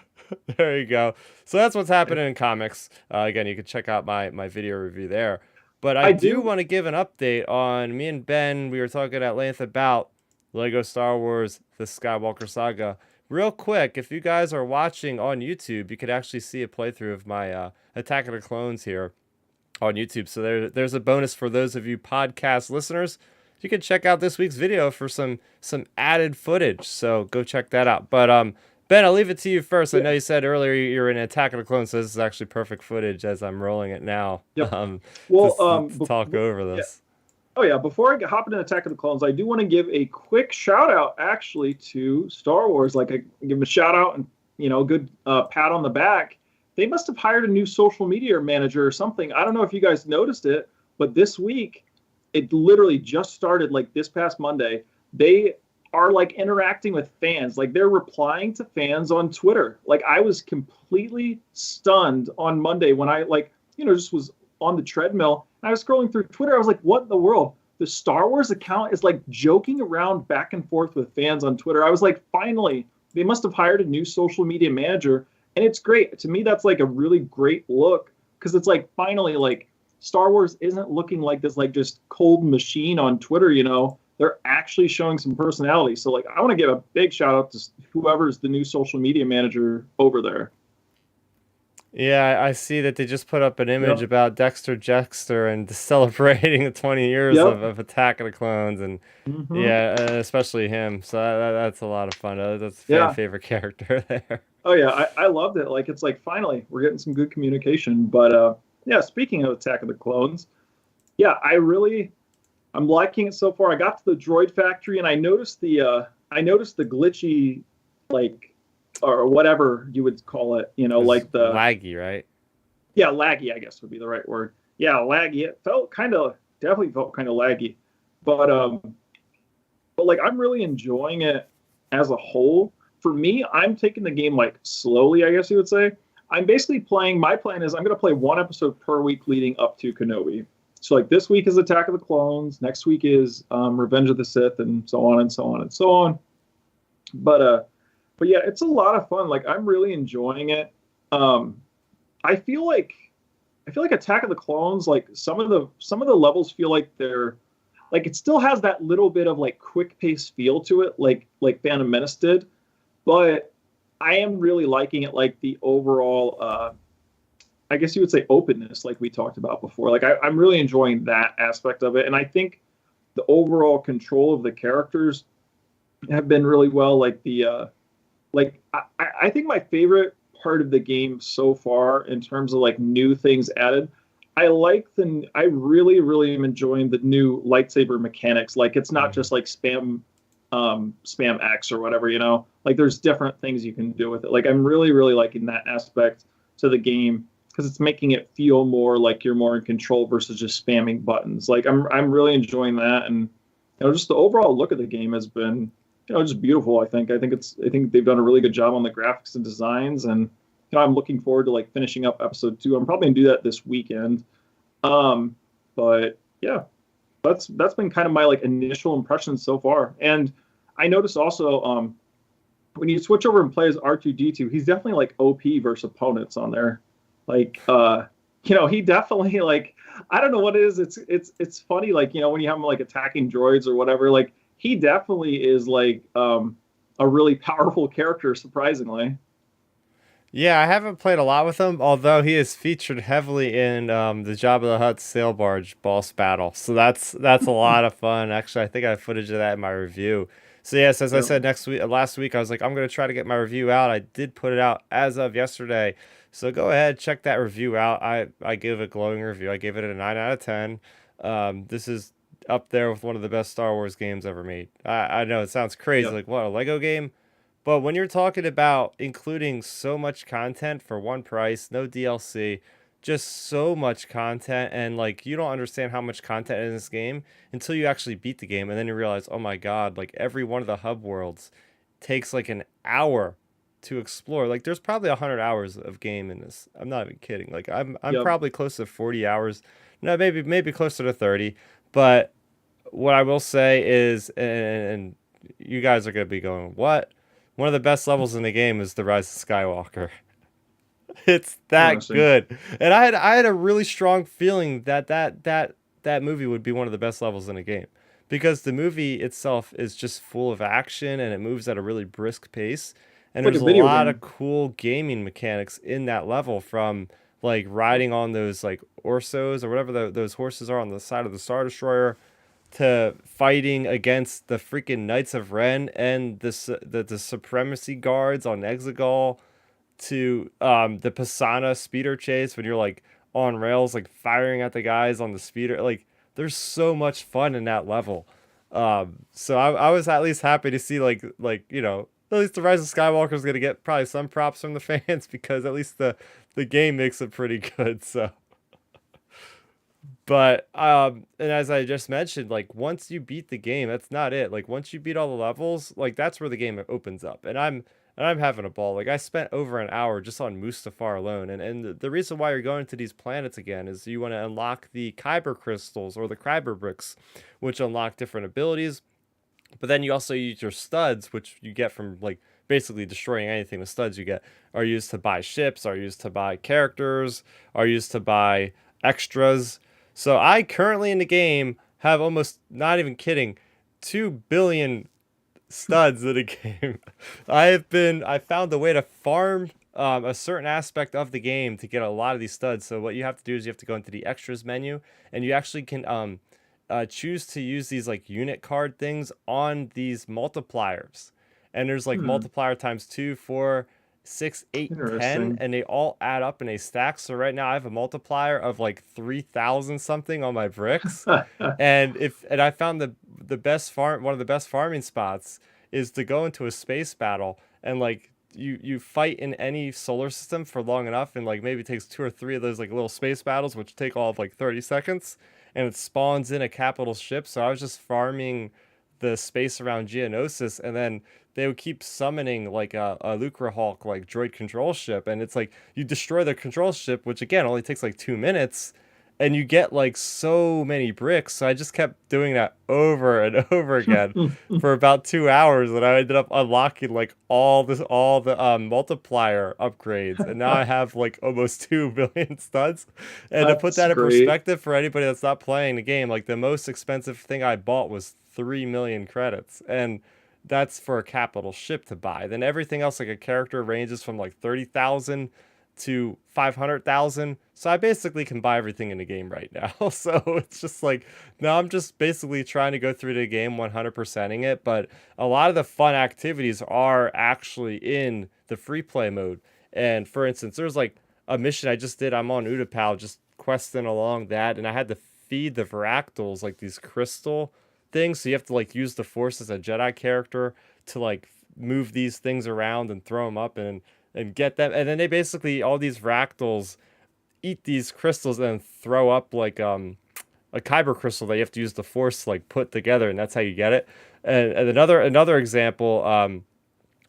There you go. So that's what's happening in comics. Again, you can check out my video review there. But I do want to give an update on me and Ben. We were talking at length about Lego Star Wars, the Skywalker Saga. Real quick, if you guys are watching on YouTube, you could actually see a playthrough of my Attack of the Clones here on YouTube. So there's a bonus for those of you podcast listeners. You can check out this week's video for some added footage. So go check that out. But Ben, I'll leave it to you first. I know you said earlier you're in Attack of the Clones, so this is actually perfect footage as I'm rolling it now. Yep. To talk over this. Yeah. Oh, yeah. Before I hop into Attack of the Clones, I do want to give a quick shout out, actually, to Star Wars. Like, I give them a shout out and, good pat on the back. They must have hired a new social media manager or something. I don't know if you guys noticed it, but this week, it literally just started, like, this past Monday. They are, like, interacting with fans. Like, they're replying to fans on Twitter. Like, I was completely stunned on Monday when I, just was on the treadmill. I was scrolling through Twitter. I was like, what in the world? The Star Wars account is like joking around back and forth with fans on Twitter. I was like, finally, they must have hired a new social media manager. And it's great. To me, that's like a really great look because it's like finally, like Star Wars isn't looking like this, like just cold machine on Twitter, They're actually showing some personality. So like, I want to give a big shout out to whoever's the new social media manager over there. Yeah, I see that they just put up an image about Dexter Jettster and celebrating the 20 years of Attack of the Clones, and especially him. So that's a lot of fun. That's my favorite character there. Oh yeah, I loved it. Like it's like finally we're getting some good communication. But speaking of Attack of the Clones, I'm liking it so far. I got to the droid factory and I noticed the glitchy or whatever you would call it, like the laggy, right? Yeah, laggy, I guess would be the right word. Yeah, laggy. It definitely felt kind of laggy, but like I'm really enjoying it as a whole. For me, I'm taking the game like slowly, I guess you would say. I'm basically playing. My plan is I'm going to play 1 episode per week leading up to Kenobi. So like this week is Attack of the Clones, next week is Revenge of the Sith, and so on and so on and so on. But yeah, it's a lot of fun. Like I'm really enjoying it. I feel like Attack of the Clones, like some of the levels feel like they're like it still has that little bit of like quick pace feel to it, like Phantom Menace did. But I am really liking it, like the overall I guess you would say openness, like we talked about before. Like I'm really enjoying that aspect of it. And I think the overall control of the characters have been really well. Like I think my favorite part of the game so far in terms of like new things added, I really, really am enjoying the new lightsaber mechanics. Like it's not just like spam X or whatever, like there's different things you can do with it. Like I'm really, really liking that aspect to the game because it's making it feel more like you're more in control versus just spamming buttons. Like I'm really enjoying that. And, just the overall look of the game has been, just beautiful. I think they've done a really good job on the graphics and designs, and I'm looking forward to like finishing up episode 2. I'm probably gonna do that this weekend. But yeah, that's been kind of my like initial impressions so far. And I noticed also when you switch over and play as R2D2, he's definitely like OP versus opponents on there. Like he definitely like I don't know what it is. It's funny like when you have him like attacking droids or whatever. Like he definitely is like a really powerful character, surprisingly. Yeah, I haven't played a lot with him, although he is featured heavily in the Jabba the Hutt sail barge boss battle. So that's a lot of fun. Actually, I think I have footage of that in my review. So yes, as I Yeah. said last week, I was like, I'm gonna try to get my review out. I did put it out as of yesterday. So go ahead, check that review out. I gave a glowing review. I gave it a 9 out of 10. This is up there with one of the best Star Wars games ever made. I know it sounds crazy, Yep. like what, a Lego game? But when you're talking about including so much content for one price, no DLC, just so much content, and like you don't understand how much content in this game until you actually beat the game, and then you realize, oh my god, like every one of the hub worlds takes like an hour to explore. Like there's probably 100 hours of game in this. I'm not even kidding. Like I'm Yep. probably close to 40 hours. No, maybe closer to 30. But what I will say is, and you guys are gonna be going, what? One of the best levels in the game is the Rise of Skywalker. It's that Interesting. good, and I had a really strong feeling that movie would be one of the best levels in a game, because the movie itself is just full of action and it moves at a really brisk pace, and It's like a there's a video lot of game. cool gaming mechanics in that level, from like riding on those like Orsos or whatever those horses are on the side of the Star Destroyer, to fighting against the freaking Knights of Ren and the Supremacy Guards on Exegol, to the Pisana speeder chase when you're like on rails, like firing at the guys on the speeder. Like there's so much fun in that level. So I was at least happy to see at least the Rise of Skywalker is gonna get probably some props from the fans, because at least the game makes it pretty good. So but and as I just mentioned, like once you beat the game, that's not it. Like once you beat all the levels, like that's where the game opens up. And I'm having a ball. Like I spent over an hour just on Mustafar alone. And the reason why you're going to these planets again is you want to unlock the Kyber crystals or the Kyber bricks, which unlock different abilities. But then you also use your studs, which you get from like basically destroying anything. The studs you get are used to buy ships, are used to buy characters, are used to buy extras. So I currently in the game have, almost not even kidding, 2 billion studs in the game. I found a way to farm a certain aspect of the game to get a lot of these studs. So what you have to do is you have to go into the extras menu, and you actually can choose to use these like unit card things on these multipliers. And there's like Hmm. multiplier times 2, 4, 6, 8, 10, Interesting. and they all add up in a stack. So right now I have a multiplier of like 3,000 something on my bricks. And I found the best one of the best farming spots is to go into a space battle, and like you fight in any solar system for long enough, and like maybe it takes 2 or 3 of those like little space battles, which take all of like 30 seconds, and it spawns in a capital ship. So I was just farming the space around Geonosis, and then they would keep summoning like a Lucra Hulk like droid control ship, and it's like you destroy the control ship, which again only takes like 2 minutes, and you get like so many bricks. So I just kept doing that over and over again for about 2 hours, and I ended up unlocking like all the multiplier upgrades, and now I have like almost 2 billion studs. And to put That's that in great. perspective for anybody that's not playing the game, like the most expensive thing I bought was 3 million credits, and that's for a capital ship to buy. Then everything else, like a character, ranges from like 30,000 to 500,000. So I basically can buy everything in the game right now. So it's just like now I'm just basically trying to go through the game 100%ing it. But a lot of the fun activities are actually in the free play mode. And for instance, there's like a mission I just did. I'm on Utapau just questing along that, and I had to feed the Varactals like these crystal things. So you have to like use the Force as a Jedi character to like move these things around and throw them up and get them. And then they basically, all these Ractals eat these crystals and throw up like a Kyber crystal that you have to use the Force to like put together, and that's how you get it. And another example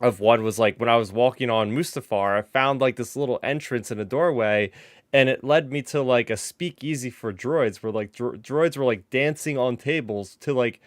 of one was like when I was walking on Mustafar, I found like this little entrance in a doorway, and it led me to like a speakeasy for droids, where like droids were like dancing on tables to like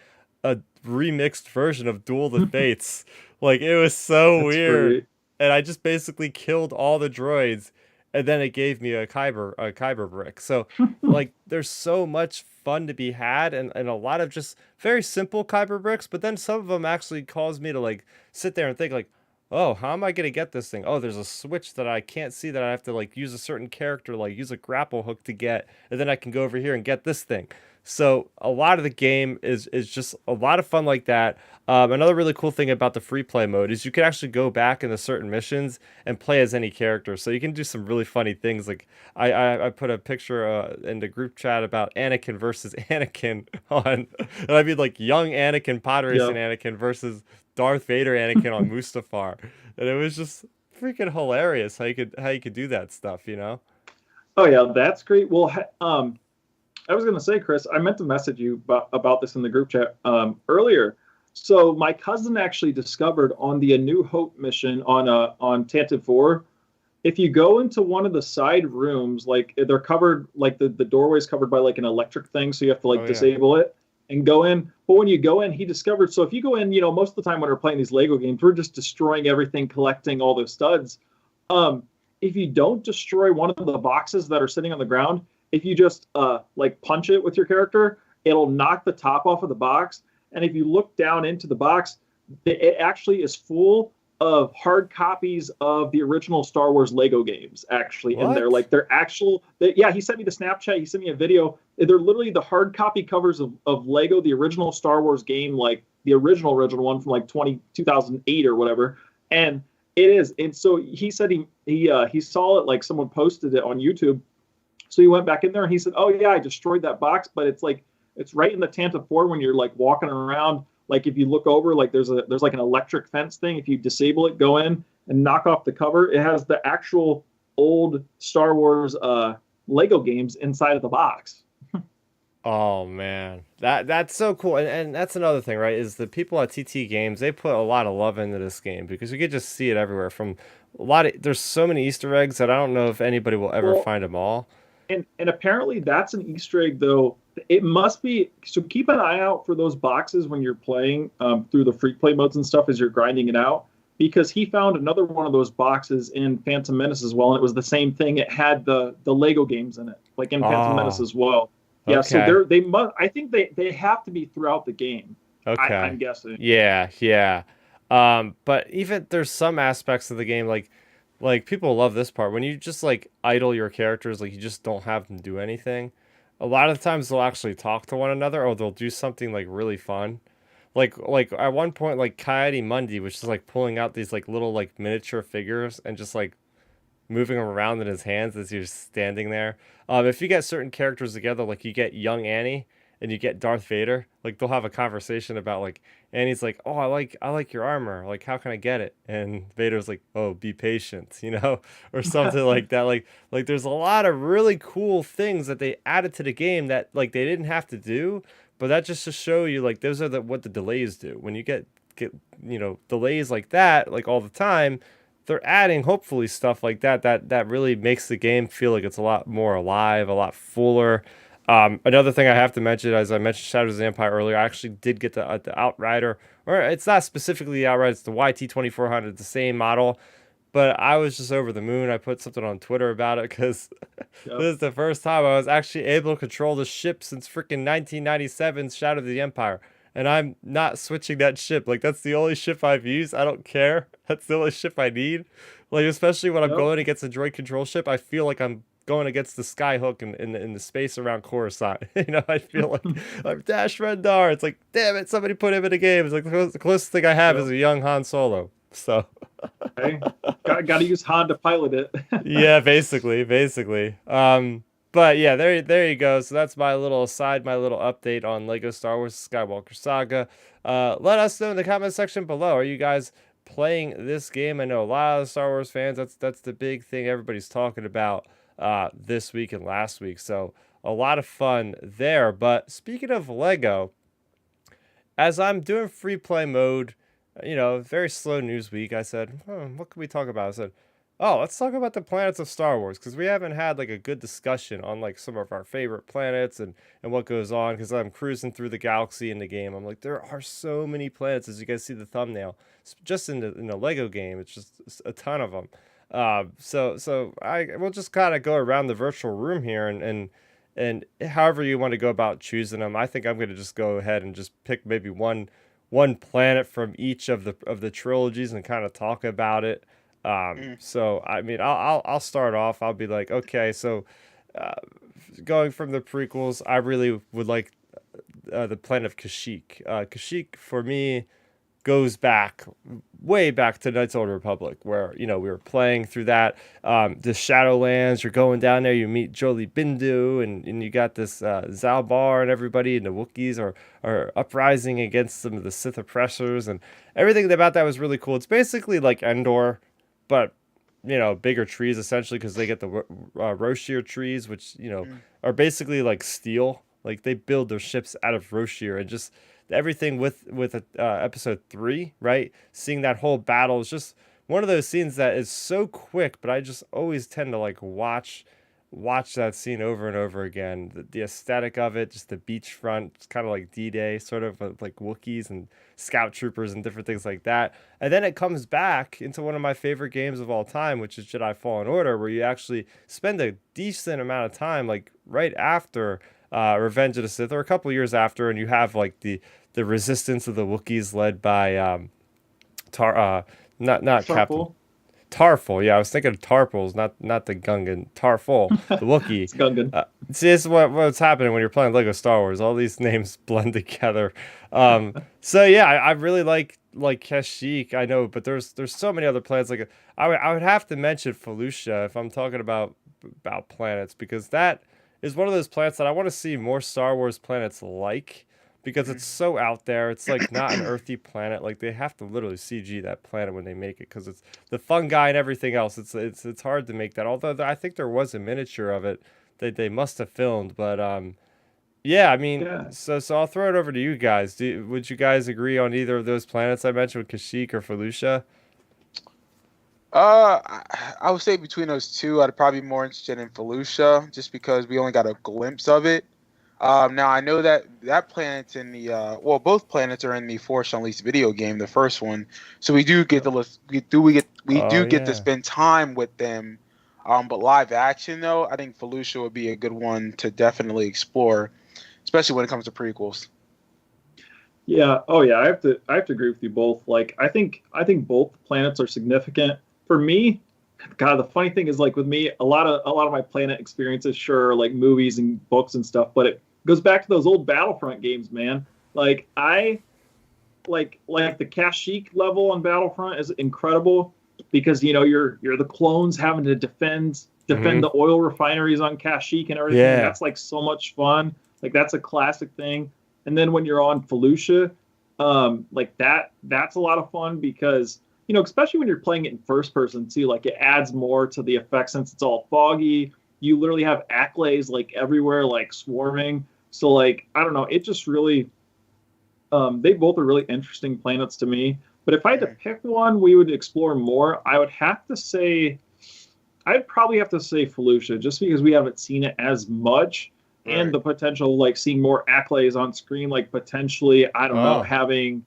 a remixed version of Duel of the Fates. Like it was so That's weird, great. and I just basically killed all the droids, and then it gave me a kyber brick. So like there's so much fun to be had, and a lot of just very simple kyber bricks, but then some of them actually cause me to like sit there and think like, oh, how am I gonna get this thing? Oh, there's a switch that I can't see that I have to like use a certain character, like use a grapple hook to get, and then I can go over here and get this thing. So a lot of the game is just a lot of fun like that. Another really cool thing about the free play mode is you can actually go back into certain missions and play as any character. So you can do some really funny things. Like I put a picture in the group chat about Anakin versus Anakin on, and I mean like young Anakin, pod racing Yeah. Anakin versus Darth Vader Anakin on Mustafar, and it was just freaking hilarious how you could do that stuff, you know? Oh yeah, that's great. Well, I was going to say, Chris, I meant to message you about this in the group chat earlier. So my cousin actually discovered on the A New Hope mission on Tantive 4, if you go into one of the side rooms, like they're covered, like the doorway's covered by like an electric thing, so you have to like Oh yeah. disable it and go in. But when you go in, he discovered, so if you go in, most of the time when we're playing these Lego games, we're just destroying everything, collecting all the studs. Um, if you don't destroy one of the boxes that are sitting on the ground, if you just like punch it with your character, it'll knock the top off of the box. And if you look down into the box, it actually is full of hard copies of the original Star Wars Lego games actually in there. What? Like they're actual, yeah, he sent me the Snapchat, he sent me a video. They're literally the hard copy covers of Lego, the original Star Wars game, like the original one from like 2008 or whatever. And it is. And so he said he saw it, like someone posted it on YouTube. So he went back in there and he said, "Oh yeah, I destroyed that box, but it's like it's right in the Tantive 4 when you're like walking around. Like if you look over, like there's like an electric fence thing. If you disable it, go in and knock off the cover. It has the actual old Star Wars Lego games inside of the box." Oh man, that's so cool, and that's another thing, right? Is the people at TT Games, they put a lot of love into this game because you could just see it everywhere. From a lot of there's so many Easter eggs that I don't know if anybody will ever Well, find them all. and apparently that's an Easter egg though. It must be, so keep an eye out for those boxes when you're playing through the free play modes and stuff as you're grinding it out, because he found another one of those boxes in Phantom Menace as well, and it was the same thing. It had the Lego games in it, like in Phantom Menace Oh, as well. Yeah, so okay, they must. I think they have to be throughout the game. I'm okay, guessing. yeah, yeah. But even there's some aspects of the game like people love this part when you just like idle your characters, like you just don't have them do anything. A lot of times they'll actually talk to one another, or they'll do something like really fun. Like at one point, like Coyote Mundi, which is like pulling out these like little like miniature figures and just like moving them around in his hands as you're standing there. If you get certain characters together, like you get young Annie and you get Darth Vader, like they'll have a conversation about like Annie's like, oh, I like your armor. Like, how can I get it? And Vader's like, oh, be patient, you know, or something like that. Like there's a lot of really cool things that they added to the game that like they didn't have to do, but that just to show you like those are what the delays do. When you get delays like that like all the time, they're adding hopefully stuff like that really makes the game feel like it's a lot more alive, a lot fuller. Another thing I have to mention, as I mentioned Shadows of the Empire earlier, I actually did get the Outrider, or it's not specifically the Outrider, it's the YT 2400, the same model, but I was just over the moon. I put something on Twitter about it because Yep. this is the first time I was actually able to control the ship since freaking 1997's Shadow of the Empire. And I'm not switching that ship. Like, that's the only ship I've used. I don't care. That's the only ship I need. Like, especially when I'm Yep. going against a droid control ship, I feel like I'm going against the Skyhook in the space around Coruscant. I feel like I'm Dash Rendar. It's like, damn it, somebody put him in a game. It's like the closest thing I have is Yep. a young Han Solo. So. Okay. Got to use Han to pilot it. Yeah, basically. But yeah, there you go. So that's my little aside, my little update on Lego Star Wars Skywalker Saga. Let us know in the comment section below. Are you guys playing this game? I know a lot of Star Wars fans. That's the big thing everybody's talking about this week and last week. So a lot of fun there. But speaking of Lego, as I'm doing free play mode, very slow news week. I said, what can we talk about? I said, Oh, let's talk about the planets of Star Wars because we haven't had like a good discussion on like some of our favorite planets and what goes on. Because I'm cruising through the galaxy in the game, I'm like, there are so many planets. As you guys see the thumbnail, just in the Lego game, it's just a ton of them. So I we'll just kind of go around the virtual room here and however you want to go about choosing them. I think I'm going to just go ahead and just pick maybe one planet from each of the trilogies and kind of talk about it. Mm. So I mean, I'll start off. I'll be like, okay, so uh, going from the prequels, I really would like the planet of Kashyyyk. Kashyyyk for me goes back way back to Knights of the Old Republic, where we were playing through that. The Shadowlands, you're going down there, you meet Jolie Bindu, and you got this Zalbar and everybody, and the Wookiees are uprising against some of the Sith oppressors, and everything about that was really cool. It's basically like Endor, but bigger trees essentially because they get the Roshir trees, which Mm. are basically like steel. Like they build their ships out of Roshir, and just everything with episode 3, right? Seeing that whole battle is just one of those scenes that is so quick, but I just always tend to like watch that scene over and over again. The aesthetic of it, just the beachfront, it's kind of like D-Day, sort of like Wookiees and scout troopers and different things like that. And then it comes back into one of my favorite games of all time, which is Jedi Fallen Order, where you actually spend a decent amount of time, like right after Revenge of the Sith, or a couple years after, and you have like the resistance of the Wookiees led by Tar not Captain Tarful. Tarful. Yeah, I was thinking of Tarpals, not the Gungan. Tarful, the Wookiee. It's Gungan. See, this is what's happening when you're playing Lego Star Wars. All these names blend together. So yeah, I really like Kashyyyk. I know, but there's so many other planets. Like I would have to mention Felucia if I'm talking about planets, because that is one of those planets that I want to see more Star Wars planets like, because it's so out there. It's like not an earthy planet. Like they have to literally CG that planet when they make it, because it's the fungi and everything else. It's hard to make that. Although I think there was a miniature of it that they must have filmed. But yeah, I mean, Yeah. so I'll throw it over to you guys. Would you guys agree on either of those planets I mentioned, with Kashyyyk or Felucia? I would say between those two, I'd probably be more interested in Felucia, just because we only got a glimpse of it. Now I know that planet's in the both planets are in the Force Unleashed video game, the first one. So we do get Yep. we Oh do get to yeah. spend time with them. But live action though, I think Felucia would be a good one to definitely explore, especially when it comes to prequels. Yeah. Oh yeah. I have to agree with you both. Like I think both planets are significant for me. God, the funny thing is, like with me, a lot of my planet experiences sure are like movies and books and stuff, but it goes back to those old Battlefront games, man. Like I like the Kashyyyk level on Battlefront is incredible because you're the clones having to defend Hmm. the oil refineries on Kashyyyk and everything. Yeah. That's like so much fun. Like that's a classic thing. And then when you're on Felucia, like that's a lot of fun because especially when you're playing it in first person too, like it adds more to the effect since it's all foggy. You literally have accolades like everywhere, like swarming. So like I don't know, it just really they both are really interesting planets to me. But if I had to Mm. pick one we would explore more, I'd probably have to say Felucia, just because we haven't seen it as much, and Right. the potential like seeing more accolades on screen, like potentially, I don't know, Oh. having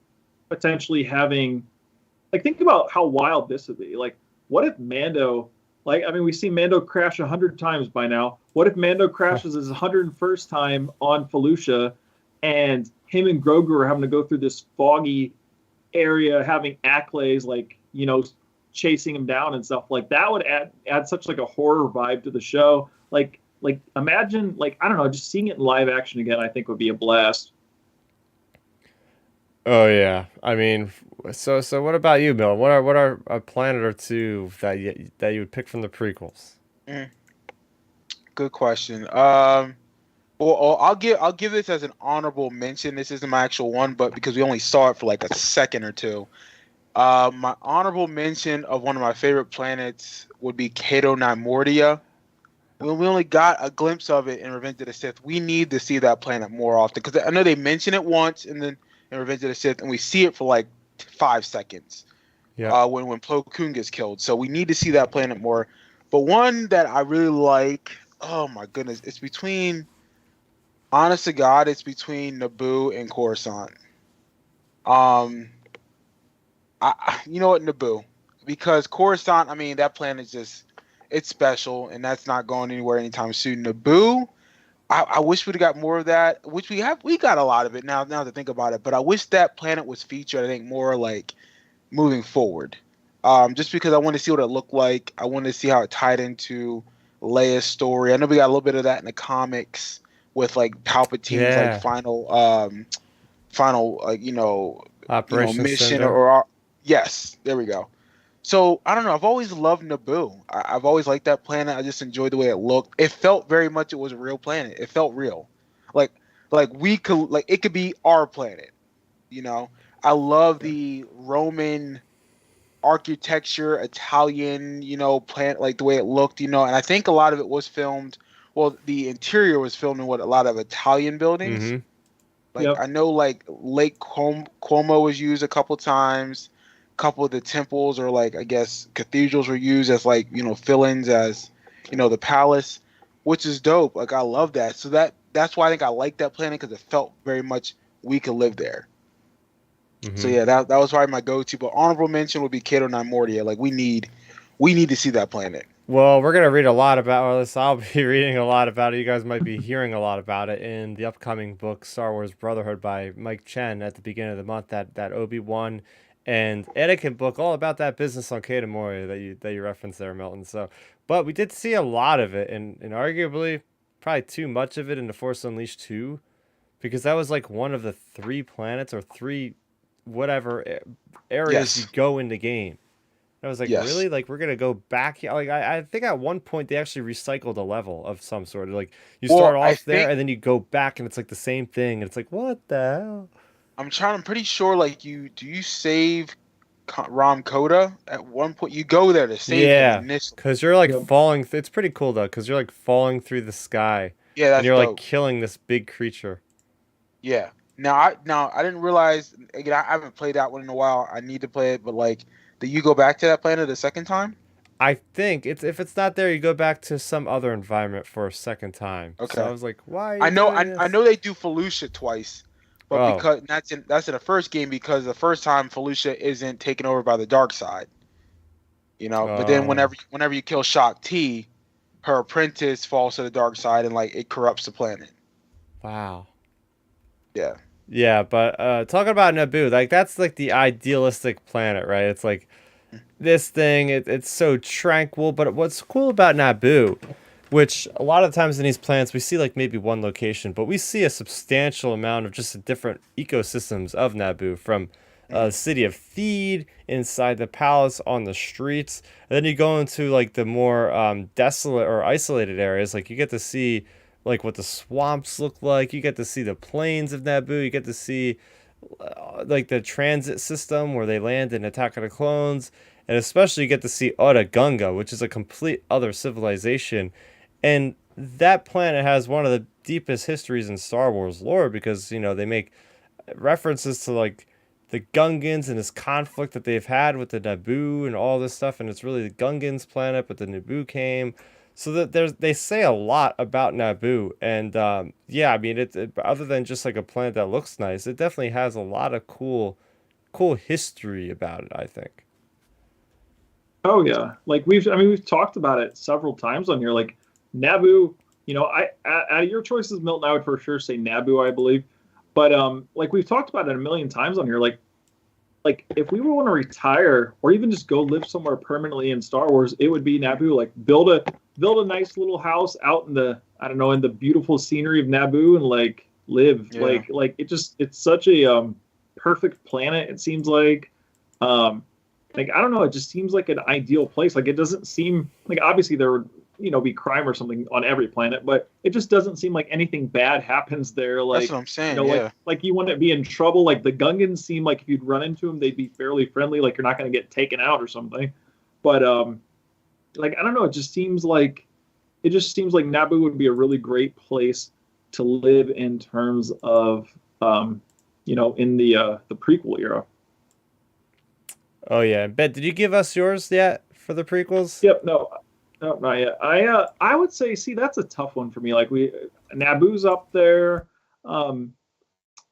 like think about how wild this would be. Like, what if Mando, like I mean, we've seen Mando crash 100 times by now. What if Mando crashes his 101st time on Felucia, and him and Grogu are having to go through this foggy area, having accolades like chasing him down and stuff like that would add such like a horror vibe to the show. Like imagine, like I don't know, just seeing it in live action again, I think would be a blast. Oh yeah. I mean, so what about you, Bill? What are a planet or two that you would pick from the prequels? Mm. Good question. Well, I'll give this as an honorable mention. This isn't my actual one, but because we only saw it for like a second or two. My honorable mention of one of my favorite planets would be Cato Nimordia. We only got a glimpse of it in Revenge of the Sith. We need to see that planet more often because I know they mention it once and then in Revenge of the Sith, and we see it for like 5 seconds. Yeah. when Plo Koon gets killed. So we need to see that planet more. But one that I really like, oh my goodness, it's between, honest to God, it's between Naboo and Coruscant. Um, you know what, Naboo, because Coruscant, I mean, that planet is just, it's special, and that's not going anywhere anytime soon. Naboo, I wish we'd have got more of that, which we got a lot of it now. Now to think about it, but I wish that planet was featured. I think more like moving forward, just because I want to see what it looked like. I want to see how it tied into Leia's story. I know we got a little bit of that in the comics with like Palpatine's like Yeah. final Operation mission Cinder. yes, there we go. So I don't know. I've always loved Naboo. I've always liked that planet. I just enjoyed the way it looked. It felt very much it was a real planet. It felt real, like we could like it could be our planet. You know, I love the Roman architecture, Italian, planet, like the way it looked. And I think a lot of it was filmed. Well, the interior was filmed in a lot of Italian buildings. Mm-hmm. Like I know, like Lake Como was used a couple times. A couple of the temples or like I guess cathedrals were used as like fill-ins as the palace, which is dope. Like I love that. So that's why I think I like that planet because it felt very much we could live there. So Mm-hmm. yeah, that was probably my go-to. But honorable mention would be Cato Mordia. Like we need to see that planet. Well, we're gonna read a lot about, or at least I'll be reading a lot about it. You guys might be hearing a lot about it in the upcoming book, Star Wars Brotherhood by Mike Chen at the beginning of the month. That Obi-Wan and Anakin book, all about that business on Cato Moria that you referenced there, Milton. So, but we did see a lot of it, and arguably probably too much of it in the Force Unleashed 2, because that was like one of the 3 planets or 3 whatever areas you Yes, go in the game. I was like, yes. really? Like, we're gonna go back here? Like, I think at one point they actually recycled a level of some sort. Like, you start Well, I off there think and then you go back and it's like the same thing. And it's like, what the hell? I'm pretty sure like you save Ram Koda at one point. You go there to save him Yeah, initially. because you're like Yep. falling. It's pretty cool though, because you're like falling through the sky Yeah, and that's you're like dope. killing this big creature. Yeah. Now I didn't realize. Again, I haven't played that one in a while. I need to play it, but like, do you go back to that planet a second time? I think it's if it's not there, you go back to some other environment for a second time. So I Okay. was like, why are I you know doing I this? know they do Felucia twice, but Oh, because that's in the first game because the first time Felucia isn't taken over by the dark side, But then oh, whenever you kill Shock T, her apprentice falls to the dark side and like it corrupts the planet. wow. Yeah. Yeah, but talking about Naboo, like that's like the idealistic planet, right? It's like this thing, it's so tranquil. But what's cool about Naboo, which a lot of times in these planets we see like maybe one location, but we see a substantial amount of just the different ecosystems of Naboo, from Mhm. the city of Theed, inside the palace, on the streets, and then you go into like the more desolate or isolated areas. Like you get to see like what the swamps look like. You get to see the plains of Naboo. You get to see like the transit system where they land in Attack of the Clones, and especially you get to see Oda Gunga, which is a complete other civilization, and that planet has one of the deepest histories in Star Wars lore because they make references to like the Gungans and this conflict that they've had with the Naboo and all this stuff, and it's really the Gungans planet, but the Naboo came. So that they say a lot about Naboo, and yeah, I mean, other than just like a planet that looks nice, it definitely has a lot of cool history about it, I think. Oh yeah, like we've talked about it several times on here. Like Naboo, I out of your choices, Milton, I would for sure say Naboo, I believe. But like we've talked about it a million times on here. Like if we would want to retire or even just go live somewhere permanently in Star Wars, it would be Naboo. Like build a nice little house out in the I don't know in the beautiful scenery of Naboo and like live Yeah. like it's such a perfect planet. It seems um like I don't know, it just seems like an ideal place. Like it doesn't seem like obviously there would be crime or something on every planet, but it just doesn't seem like anything bad happens there. That's Like what I'm saying. Yeah. like you wouldn't be in trouble. Like the Gungans seem like if you'd run into them, they'd be fairly friendly. Like you're not going to get taken out or something. But like I don't know, it just seems like Naboo would be a really great place to live in terms of in the prequel era. Oh yeah, Ben, did you give us yours yet for the prequels? Yep, no, not yet. I would say, see, that's a tough one for me. Like Naboo's up there, um,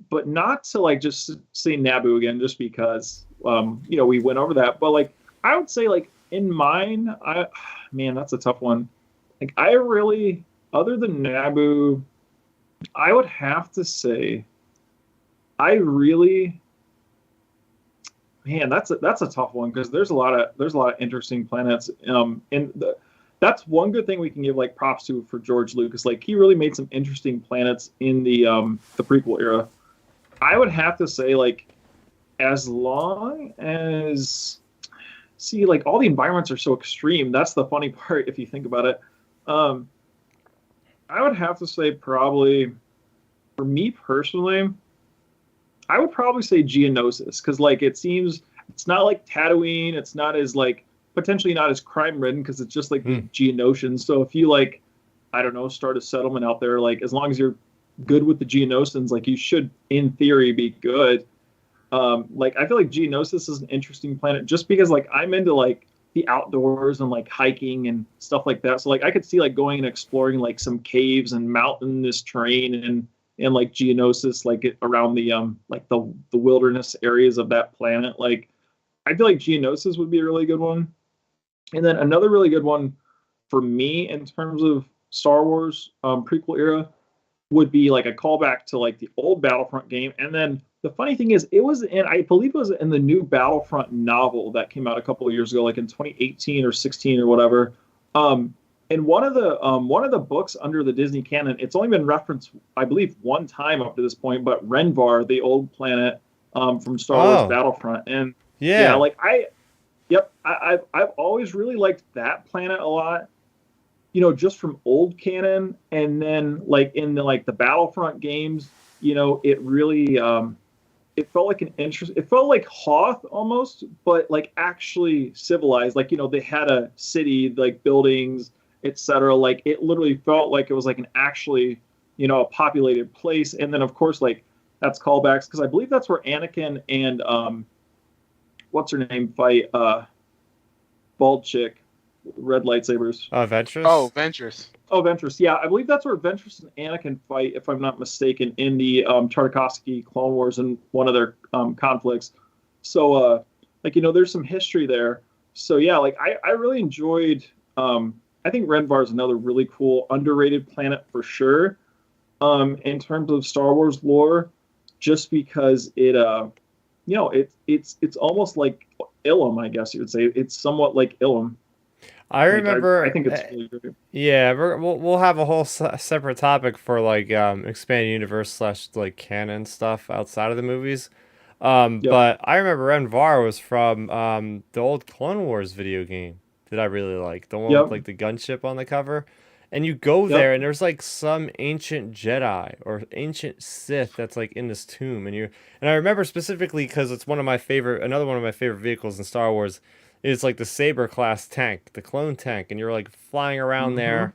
but not to like just say Naboo again, just because we went over that. But like I would say like in mine, man, that's a tough one. Like I really, other than Naboo, I would have to say I really, man, that's a tough one because there's a lot of interesting planets. That's one good thing we can give like props to for George Lucas. Like he really made some interesting planets in the prequel era. I would have to say like as long as see like all the environments are so extreme. That's the funny part if you think about it. Um, I would have to say probably for me personally, I would probably say Geonosis because like it seems it's not like Tatooine. It's not as like potentially not as crime ridden because it's just like the Hmm. Geonosians. So if you like, I don't know, start a settlement out there, like as long as you're good with the Geonosians, like you should in theory be good. Like I feel like Geonosis is an interesting planet just because like I'm into like the outdoors and like hiking and stuff like that. So like I could see like going and exploring like some caves and mountainous terrain and like Geonosis like around like the wilderness areas of that planet. Like I feel like Geonosis would be a really good one. And then another really good one for me in terms of Star Wars prequel era would be like a callback to like the old Battlefront game. And then the funny thing is, it was in, I believe it was in the new Battlefront novel that came out a couple of years ago, like in 2018 or 16 or whatever. And one of the books under the Disney canon, it's only been referenced, I believe, one time up to this point. But Renvar, the old planet from Star Wars Oh Battlefront, and yeah, yeah. like yep, I've always really liked that planet a lot, just from old canon, and then like in the Battlefront games, it really it felt like an interest. It felt like Hoth almost, but like actually civilized. Like they had a city, like buildings, etc. Like it literally felt like it was like an actually a populated place. And then of course like that's callbacks because I believe that's where Anakin and what's her name fight bald chick, red lightsabers. Oh, Oh, Ventress. Ventress. Oh, Ventress. Yeah, I believe that's where Ventress and Anakin fight, if I'm not mistaken, in the Tartakovsky Clone Wars and one of their conflicts. So, like, there's some history there. So, yeah, like, I really enjoyed. I think Renvar is another really cool, underrated planet for sure. In terms of Star Wars lore, just because it's almost like Ilum, I guess you would say. It's somewhat like Ilum. I Like, I remember. think it's really great. Yeah, we'll have a whole separate topic for like expanded universe slash like canon stuff outside of the movies. Yep. But I remember Renvar was from the old Clone Wars video game that I really like, the one with Yep. like the gunship on the cover. And you go there Yep. and there's like some ancient Jedi or ancient Sith that's like in this tomb and I remember specifically because it's another one of my favorite vehicles in Star Wars is like the Saber class tank, the clone tank, and you're like flying around Hmm. there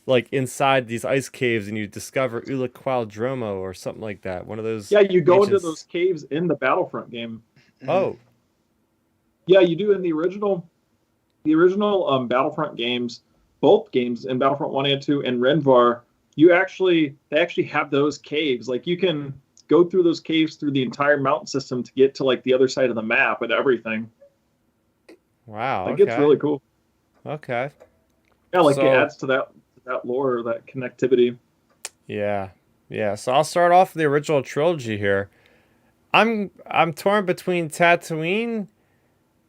like inside these ice caves and you discover Ula Qualdromo or something like that. One of those Yeah, you go into ancients. those caves in the Battlefront game. Hmm. Oh, Yeah, you do in the original Battlefront games, both games in Battlefront 1 and 2 and Renvar, they actually have those caves. Like you can go through those caves through the entire mountain system to get to like the other side of the map and everything. wow. Like it's Okay. really cool. Okay. Yeah, like it So, adds to that lore, that connectivity. yeah. Yeah. So I'll start off the original trilogy here. I'm torn between Tatooine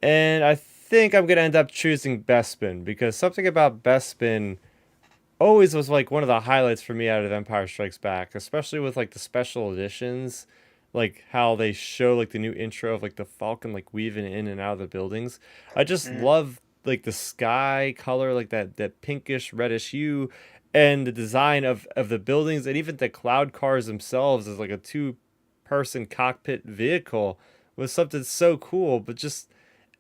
and I think I'm gonna end up choosing Bespin because something about Bespin always was like one of the highlights for me out of Empire Strikes Back, especially with like the special editions, like how they show like the new intro of like the Falcon like weaving in and out of the buildings. I just Hmm. love like the sky color, like that pinkish reddish hue, and the design of the buildings and even the cloud cars themselves as like a two-person cockpit vehicle was something so cool. But just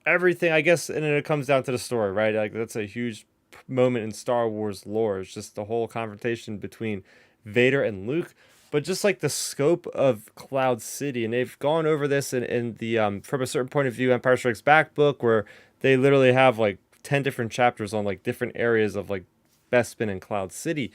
everything, I guess, and then it comes down to the story, right? Like that's a huge moment in Star Wars lore. It's just the whole confrontation between Vader and Luke. but just like the scope of Cloud City, and they've gone over this in the from a certain point of view Empire Strikes Back book, where they literally have like 10 different chapters on like different areas of like Bespin and Cloud City.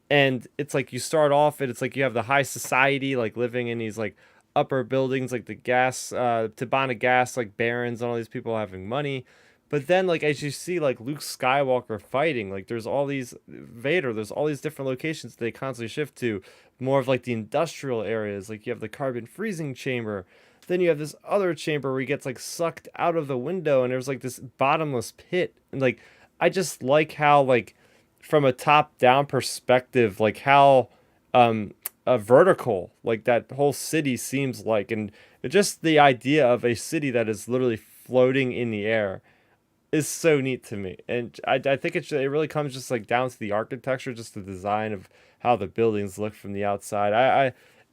And it's like you start off and it's like you have the high society like living in these like upper buildings, like the gas Tabana gas like barons and all these people having money. But then like as you see like Luke Skywalker fighting, like there's all these Vader, there's all these different locations they constantly shift to, more of like the industrial areas. Like you have the carbon freezing chamber, then you have this other chamber where he gets like sucked out of the window and there's like this bottomless pit. And like I just like how like from a top down perspective, like how a vertical like that whole city seems like, and just the idea of a city that is literally floating in the air is so neat to me. And I think it really comes just like down to the architecture, just the design of how the buildings look from the outside.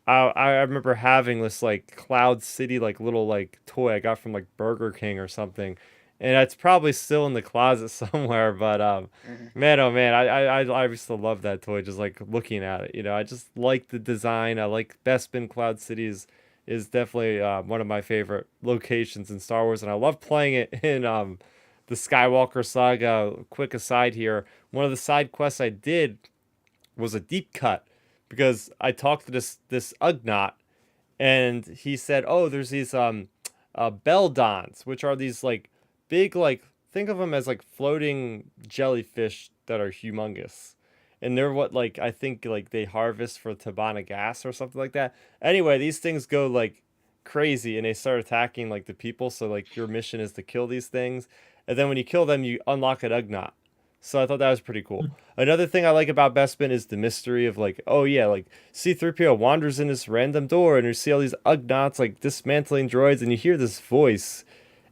I remember having this like Cloud City like little like toy I got from like Burger King or something, and it's probably still in the closet somewhere. But man, oh man, I used to love that toy. Just like looking at it, I just like the design. I like Bespin Cloud City is definitely one of my favorite locations in Star Wars, and I love playing it in the Skywalker saga. Quick aside here, one of the side quests I did was a deep cut because I talked to this Ugnaught, and he said, "Oh, there's these Beldons, which are these like big like think of them as like floating jellyfish that are humongous." And they're what like I think like they harvest for Tabana gas or something like that. Anyway, these things go like crazy and they start attacking like the people. So like your mission is to kill these things, and then when you kill them, you unlock an Ugnaught. So I thought that was pretty cool. Another thing I like about Bespin is the mystery of like, oh yeah, like C-3PO wanders in this random door and you see all these Ugnaughts like dismantling droids and you hear this voice.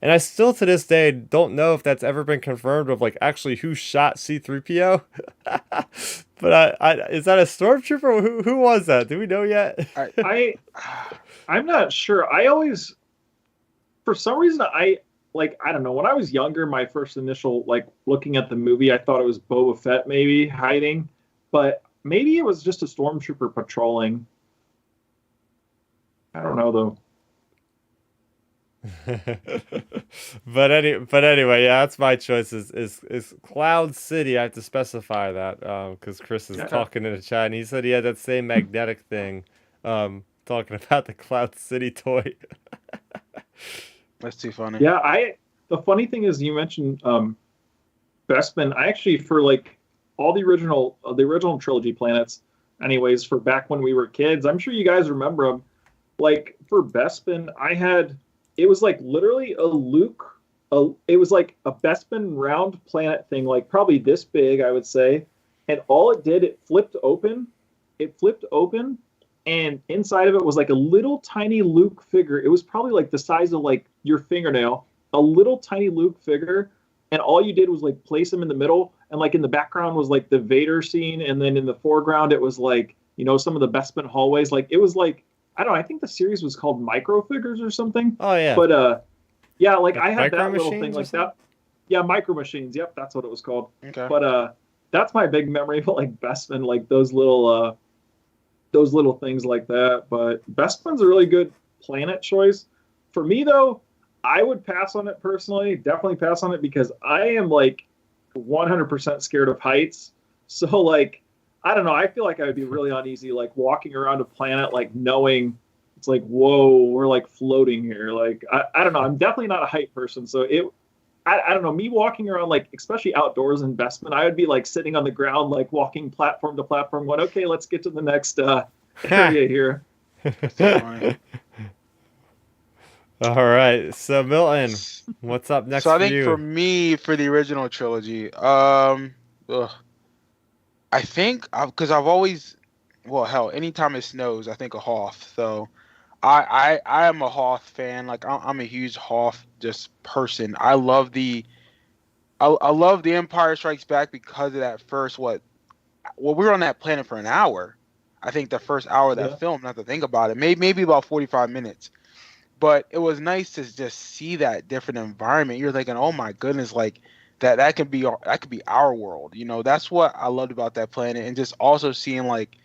And I still to this day don't know if that's ever been confirmed of like actually who shot C-3PO. But is that a stormtrooper? Who was that? Do we know yet? I'm not sure. I always, for some reason, I don't know. When I was younger, my first initial like looking at the movie, I thought it was Boba Fett maybe hiding, but maybe it was just a stormtrooper patrolling. I don't know though. But anyway, yeah, that's my choice. Is Cloud City? I have to specify that because Chris is talking in the chat, and he said he had that same magnetic thing. Talking about the Cloud City toy. That's too funny. Yeah, the funny thing is you mentioned Bespin. I actually for like all the original trilogy planets, anyways, for back when we were kids. I'm sure you guys remember them. Like for Bespin, it was like literally it was like a Bespin round planet thing, like probably this big, I would say. And all it did, it flipped open, and inside of it was like a little tiny Luke figure. It was probably like the size of like your fingernail, a little tiny Luke figure. And all you did was like place him in the middle. And like in the background was like the Vader scene. And then in the foreground, it was like, some of the Bespin hallways. Like it was like, I don't know. I think the series was called Micro Figures or something. Oh yeah. But yeah, like I had Micro that little thing like that. Yeah, Micro Machines. Yep, that's what it was called. Okay. But that's my big memory of like Bespin, like those little things like that. But Bespin's a really good planet choice. For me though, I would pass on it personally. Definitely pass on it because I am like 100% scared of heights. So like I don't know. I feel like I would be really uneasy, like walking around a planet, like knowing it's like, whoa, we're like floating here. Like, I don't know. I'm definitely not a height person. So I don't know. Me walking around, like, especially outdoors in Bespin, I would be like sitting on the ground, like walking platform to platform, going, okay, let's get to the next area here. All right. So Milton, what's up next? So I think for you? For me, for the original trilogy, I think because I've always, well, hell, anytime it snows, I think of Hoth. So I am a Hoth fan. Like I'm a huge Hoth just person. I love the Empire Strikes Back because of that first we were on that planet for an hour. I think the first hour of that film, not to think about it, maybe about 45 minutes. But it was nice to just see that different environment. You're thinking, oh my goodness, like that could be our world. That's what I loved about that planet, and just also seeing like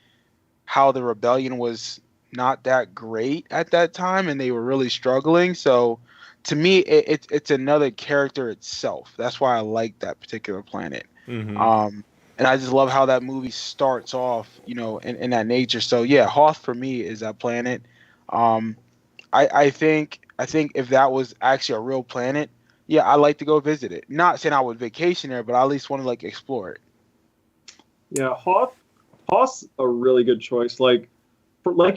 how the rebellion was not that great at that time, and they were really struggling. So, to me, it's another character itself. That's why I like that particular planet. Mm-hmm. And I just love how that movie starts off, in that nature. So yeah, Hoth for me is that planet. Um, I think if that was actually a real planet, yeah, I'd like to go visit it. Not saying I would vacation there, but I at least want to like explore it. Yeah, Hoth's a really good choice. Like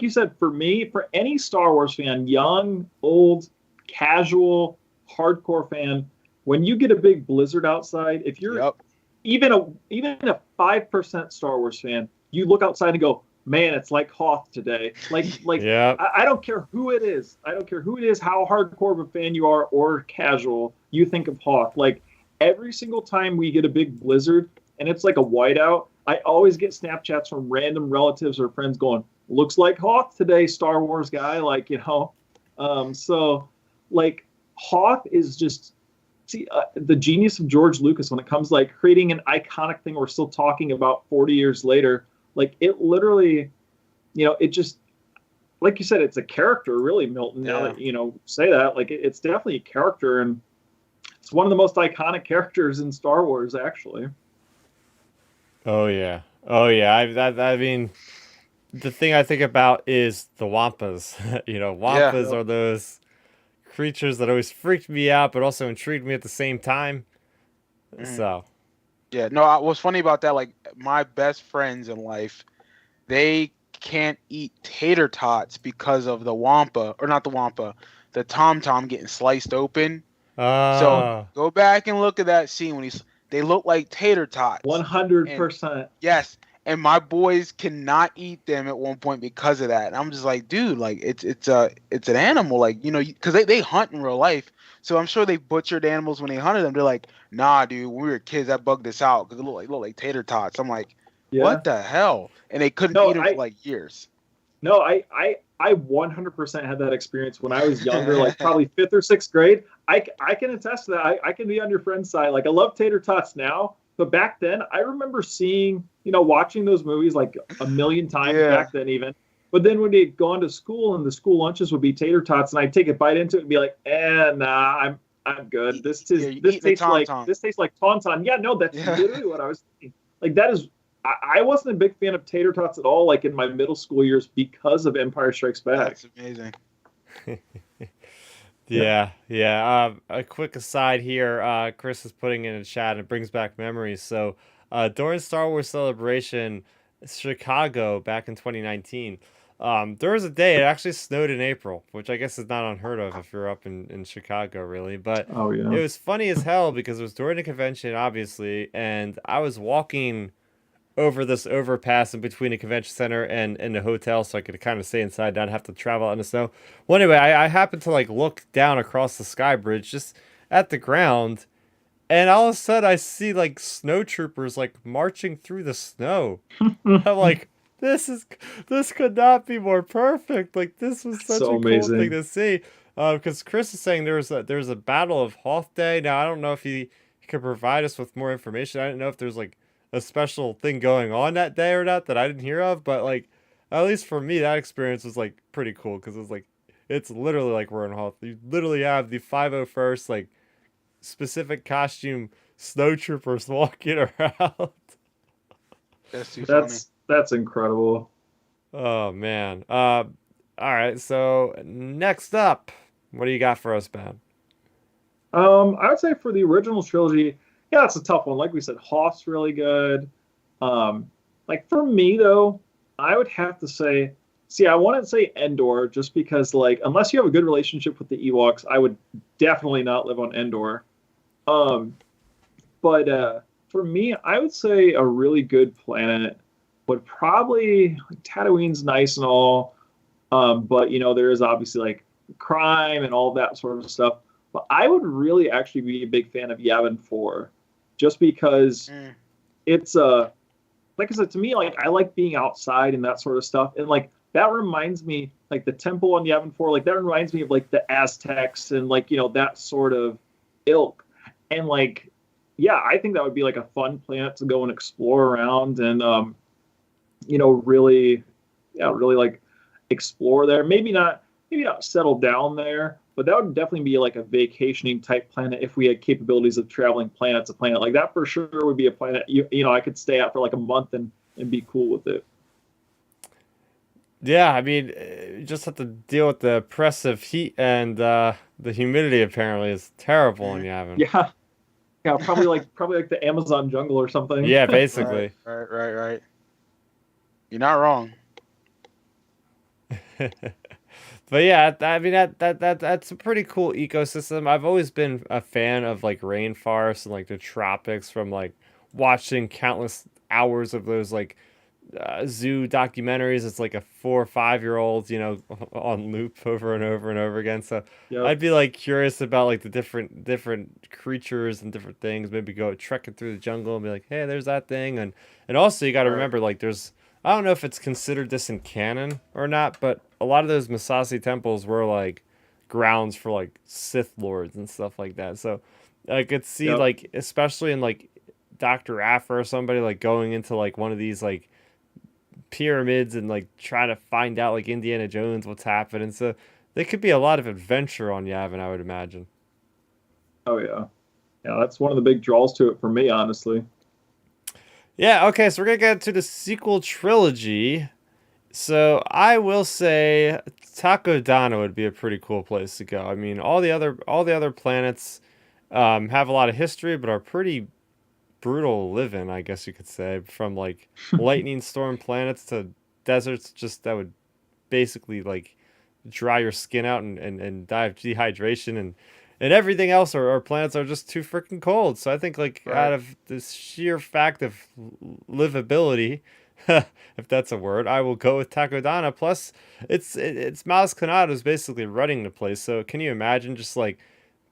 you said, for me, for any Star Wars fan, young, old, casual, hardcore fan, when you get a big blizzard outside, if you're Yep. even a 5% Star Wars fan, you look outside and go, man, it's like Hoth today. Yeah. I don't care who it is. I don't care who it is, how hardcore of a fan you are or casual, you think of Hoth. Like every single time we get a big blizzard and it's like a whiteout, I always get Snapchats from random relatives or friends going, looks like Hoth today, Star Wars guy. So like Hoth is just the genius of George Lucas when it comes like creating an iconic thing we're still talking about 40 years later. Like it literally, it just, like you said, it's a character really, Milton. Yeah. Now that, say that, like it's definitely a character, and it's one of the most iconic characters in Star Wars, actually. Oh yeah. Oh yeah. I mean, the thing I think about is the Wampas. Yeah. Wampas are those creatures that always freaked me out, but also intrigued me at the same time. Mhm. So, Yeah. No, what's funny about that? Like my best friends in life, they can't eat tater tots because of the wampa, or not the wampa, the tom tom getting sliced open. So ah, go back and look at that scene when they look like tater tots. And 100%. yes, and my boys cannot eat them at one point because of that. And I'm just like, dude, like it's an animal, like because they hunt in real life. So I'm sure they butchered animals when they hunted them. They're like, nah, dude, when we were kids, that bugged us out because it looked like tater tots. I'm like, Yeah. what the hell? And they couldn't No, eat them for like years. No, I 100% had that experience when I was younger, like probably fifth or sixth grade. I can attest to that. I can be on your friend's side. Like I love tater tots now, but back then I remember seeing, watching those movies like a million times Yeah. back then even. But then when they'd gone to school and the school lunches would be tater tots, and I'd take a bite into it and be like, nah, I'm good. This tastes like tauntaun. Yeah, no, that's Yeah. literally what I was thinking. Like that is. I wasn't a big fan of tater tots at all, like in my middle school years, because of Empire Strikes Back. That's amazing. yeah. A quick aside here. Chris is putting in a chat and it brings back memories. So, during Star Wars Celebration Chicago back in 2019, there was a day it actually snowed in April, which I guess is not unheard of if you're up in Chicago, really. But Oh yeah. it was funny as hell because it was during the convention, obviously, and I was walking over this overpass in between the convention center and the hotel so I could kind of stay inside, not have to travel out in the snow. Well, anyway, I happened to like look down across the sky bridge just at the ground, and all of a sudden I see like snow troopers like marching through the snow. I'm like, this could not be more perfect. Like this was such So a cool amazing. thing to see. Because Chris is saying there's a Battle of Hoth Day. Now I don't know if he could provide us with more information. I didn't know if there's like a special thing going on that day or not that I didn't hear of, but like at least for me that experience was like pretty cool because it's literally like we're in Hoth. You literally have the 501st like specific costume snow troopers walking around. That's too funny. That's incredible. Oh man. All right. So next up, what do you got for us, Ben? I would say for the original trilogy, yeah, it's a tough one. Like we said, Hoth's really good. Like for me though, I would have to say, I want to say Endor just because like unless you have a good relationship with the Ewoks, I would definitely not live on Endor. But for me, I would say a really good planet would probably like Tatooine's nice and all, but there is obviously like crime and all that sort of stuff. But I would really actually be a big fan of Yavin 4, just because it's like I said, to me, like I like being outside and that sort of stuff, and like that reminds me like the temple on Yavin 4, like that reminds me of like the Aztecs and like that sort of ilk, and like yeah, I think that would be like a fun planet to go and explore around and really really like explore there. Maybe not settle down there, but that would definitely be like a vacationing type planet if we had capabilities of traveling planet to planet. Like that for sure would be a planet I could stay at for like a month and be cool with it. Yeah, I mean, you just have to deal with the oppressive heat and the humidity. Apparently, is terrible in Mhm. Yavin. Yeah, yeah, probably like the Amazon jungle or something. Yeah, Right, basically. right, right, right. You're not wrong. But yeah, I mean that's a pretty cool ecosystem. I've always been a fan of like rainforests and like the tropics from like watching countless hours of those like zoo documentaries. It's like a 4 or 5 year old, on loop over and over and over again. So Yep. I'd be like curious about like the different creatures and different things. Maybe go trekking through the jungle and be like, hey, there's that thing. And also you got to Right. remember like there's I don't know if it's considered this in canon or not, but a lot of those Masasi temples were like grounds for like Sith lords and stuff like that. So I could see Yep. like especially in like Dr. Afra or somebody like going into like one of these like pyramids and like trying to find out like Indiana Jones what's happening. So there could be a lot of adventure on Yavin, I would imagine. Oh yeah. Yeah, that's one of the big draws to it for me, honestly. Yeah, okay, so we're gonna get to the sequel trilogy. So I will say Takodana would be a pretty cool place to go. I mean, all the other planets have a lot of history, but are pretty brutal living, I guess you could say. From like lightning storm planets to deserts, just that would basically like dry your skin out and die of dehydration and everything else. Our planets are just too freaking cold. So I think like out Right. of this sheer fact of livability, if that's a word, I will go with Takodana. Plus, it's Maz Kanata who's basically running the place. So can you imagine just like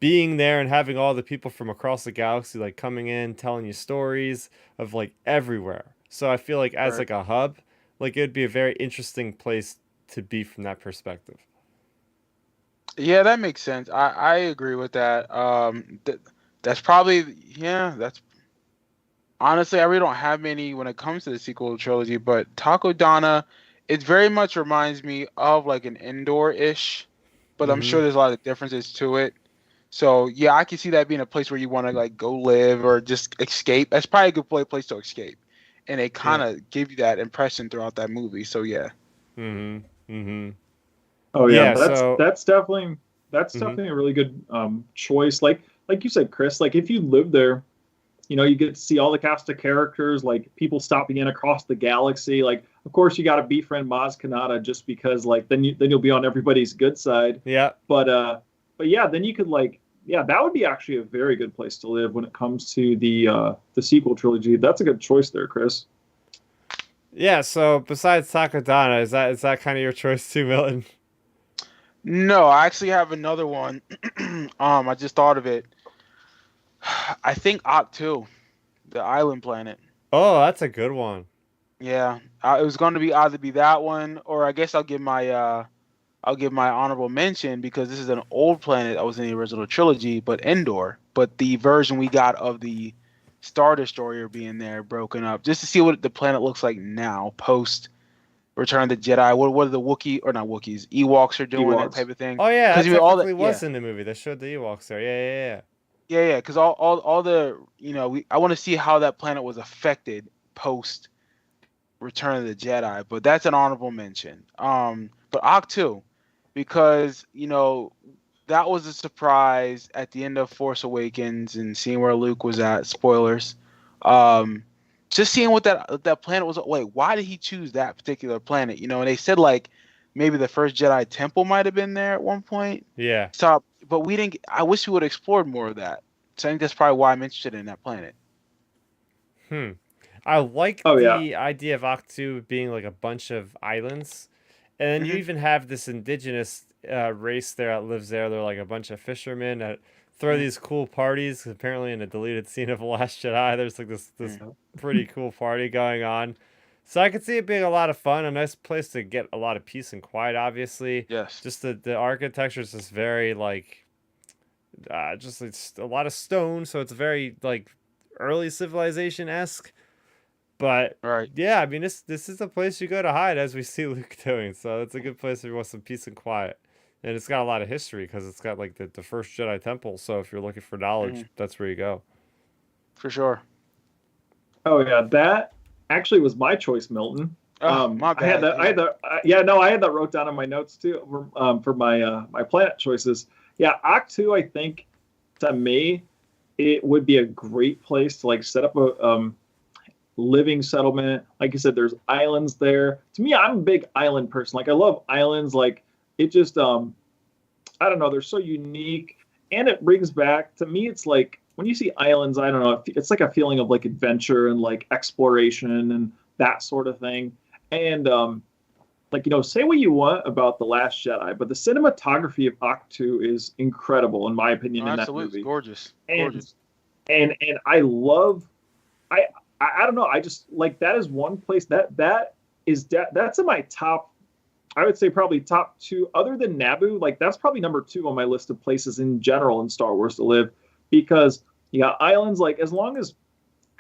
being there and having all the people from across the galaxy like coming in, telling you stories of like everywhere. So I feel like as Right. like a hub, like it would be a very interesting place to be from that perspective. Yeah, that makes sense. I agree with that. That's probably, yeah. That's honestly, I really don't have many when it comes to the sequel trilogy, but Takodana, it very much reminds me of like an indoor-ish, but I'm Mm-hmm. sure there's a lot of differences to it. So yeah, I can see that being a place where you want to like go live or just escape. That's probably a good place to escape, and they kind Yeah. of give you that impression throughout that movie. So yeah. Mm-hmm. Mm-hmm. Oh yeah, Yeah, so that's mm-hmm. definitely a really good choice. Like you said, Chris, like if you live there, you get to see all the cast of characters, like people stopping in across the galaxy. Like, of course, you got to befriend Maz Kanata just because, like, then you'll be on everybody's good side. Yeah. But yeah, then you could like, yeah, that would be actually a very good place to live when it comes to the sequel trilogy. That's a good choice there, Chris. Yeah, so besides Takodana, is that kind of your choice too, Milton? No, I actually have another one. I just thought of it. I think Octu, the island planet. Oh, that's a good one. Yeah, it was going to be either be that one, or I guess I'll give my honorable mention because this is an old planet that was in the original trilogy, but Endor. But the version we got of the Star Destroyer being there broken up, just to see what the planet looks like now, post Return of the Jedi. What are the Wookiee or not Wookiees? Ewoks are doing that Ewoks. type of thing. Oh yeah, Because that you all that, technically yeah, was in the movie. They showed the Ewoks there. Yeah, yeah. Because all the I want to see how that planet was affected post Return of the Jedi, but that's an honorable mention. But Octu, because that was a surprise at the end of Force Awakens and seeing where Luke was at. Spoilers. Um, just seeing what that planet was. Wait, why did he choose that particular planet? And they said like maybe the first Jedi Temple might have been there at one point. yeah. So, but we didn't. I wish we would have explored more of that. So I think that's probably why I'm interested in that planet. Hmm. I like Oh yeah. the idea of Octu being like a bunch of islands. And then you Hmm. even have this indigenous race there that lives there. They're like a bunch of fishermen that throw Hmm. these cool parties. Apparently, in a deleted scene of The Last Jedi, there's like this Hmm. pretty cool party going on. So I could see it being a lot of fun, a nice place to get a lot of peace and quiet. Obviously, Yes. just the architecture is just very like just it's a lot of stone, so it's very like early civilization esque. But Right. yeah, I mean, this is a place you go to hide, as we see Luke doing. So it's a good place if you want some peace and quiet. And it's got a lot of history because it's got like the first Jedi temple. So if you're looking for knowledge, Mhm. that's where you go. For sure. Oh yeah, that actually was my choice, Milton. Oh, my I had bad. that. I had that. Yeah, no, I had that wrote down in my notes too for my my planet choices. Yeah, Octu, I think to me, it would be a great place to like set up a living settlement. Like you said, there's islands there. To me, I'm a big island person. Like I love islands. Like it just I don't know, they're so unique. And it brings back to me, it's like when you see islands, I don't know, it's like a feeling of like adventure and like exploration and that sort of thing. And like, you know, say what you want about The Last Jedi, but the cinematography of Octu is incredible, in my opinion, Oh, in that absolutely. movie. Gorgeous. And Gorgeous. and I love I don't know, I just like that is one place that's in my top, I would say probably top two, other than Naboo. Like that's probably number two on my list of places in general in Star Wars to live, because you got islands. Like as long as,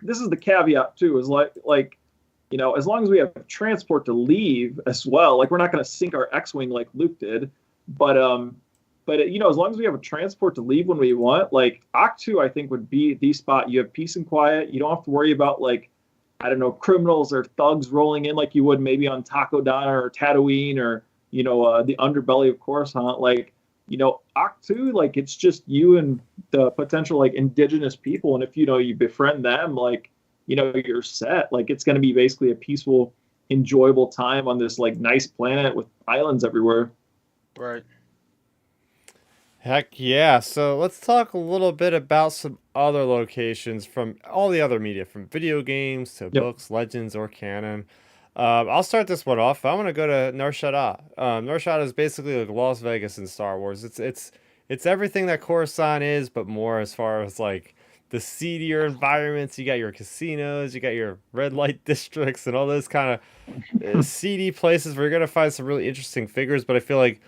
this is the caveat too, is like you know, as long as we have transport to leave as well. Like we're not going to sink our X-wing like Luke did, but you know, as long as we have a transport to leave when we want, like Octu, I think would be the spot. You have peace and quiet. You don't have to worry about like, I don't know, criminals or thugs rolling in like you would maybe on Takodana or Tatooine or, you know, the underbelly of Coruscant. Like, you know, Octu, like it's just you and the potential like indigenous people. And if, you know, you befriend them, like, you know, you're set. Like it's going to be basically a peaceful, enjoyable time on this like nice planet with islands everywhere. Right. Heck yeah. So let's talk a little bit about some other locations from all the other media, from video games to Yep. books, legends, or canon. I'll start this one off. I'm gonna go to Nar Shaddaa. Nar Shaddaa is basically like Las Vegas in Star Wars. It's everything that Coruscant is, but more as far as like the seedier environments. You got your casinos, you got your red light districts, and all those kind of seedy places where you're gonna find some really interesting figures. But I feel like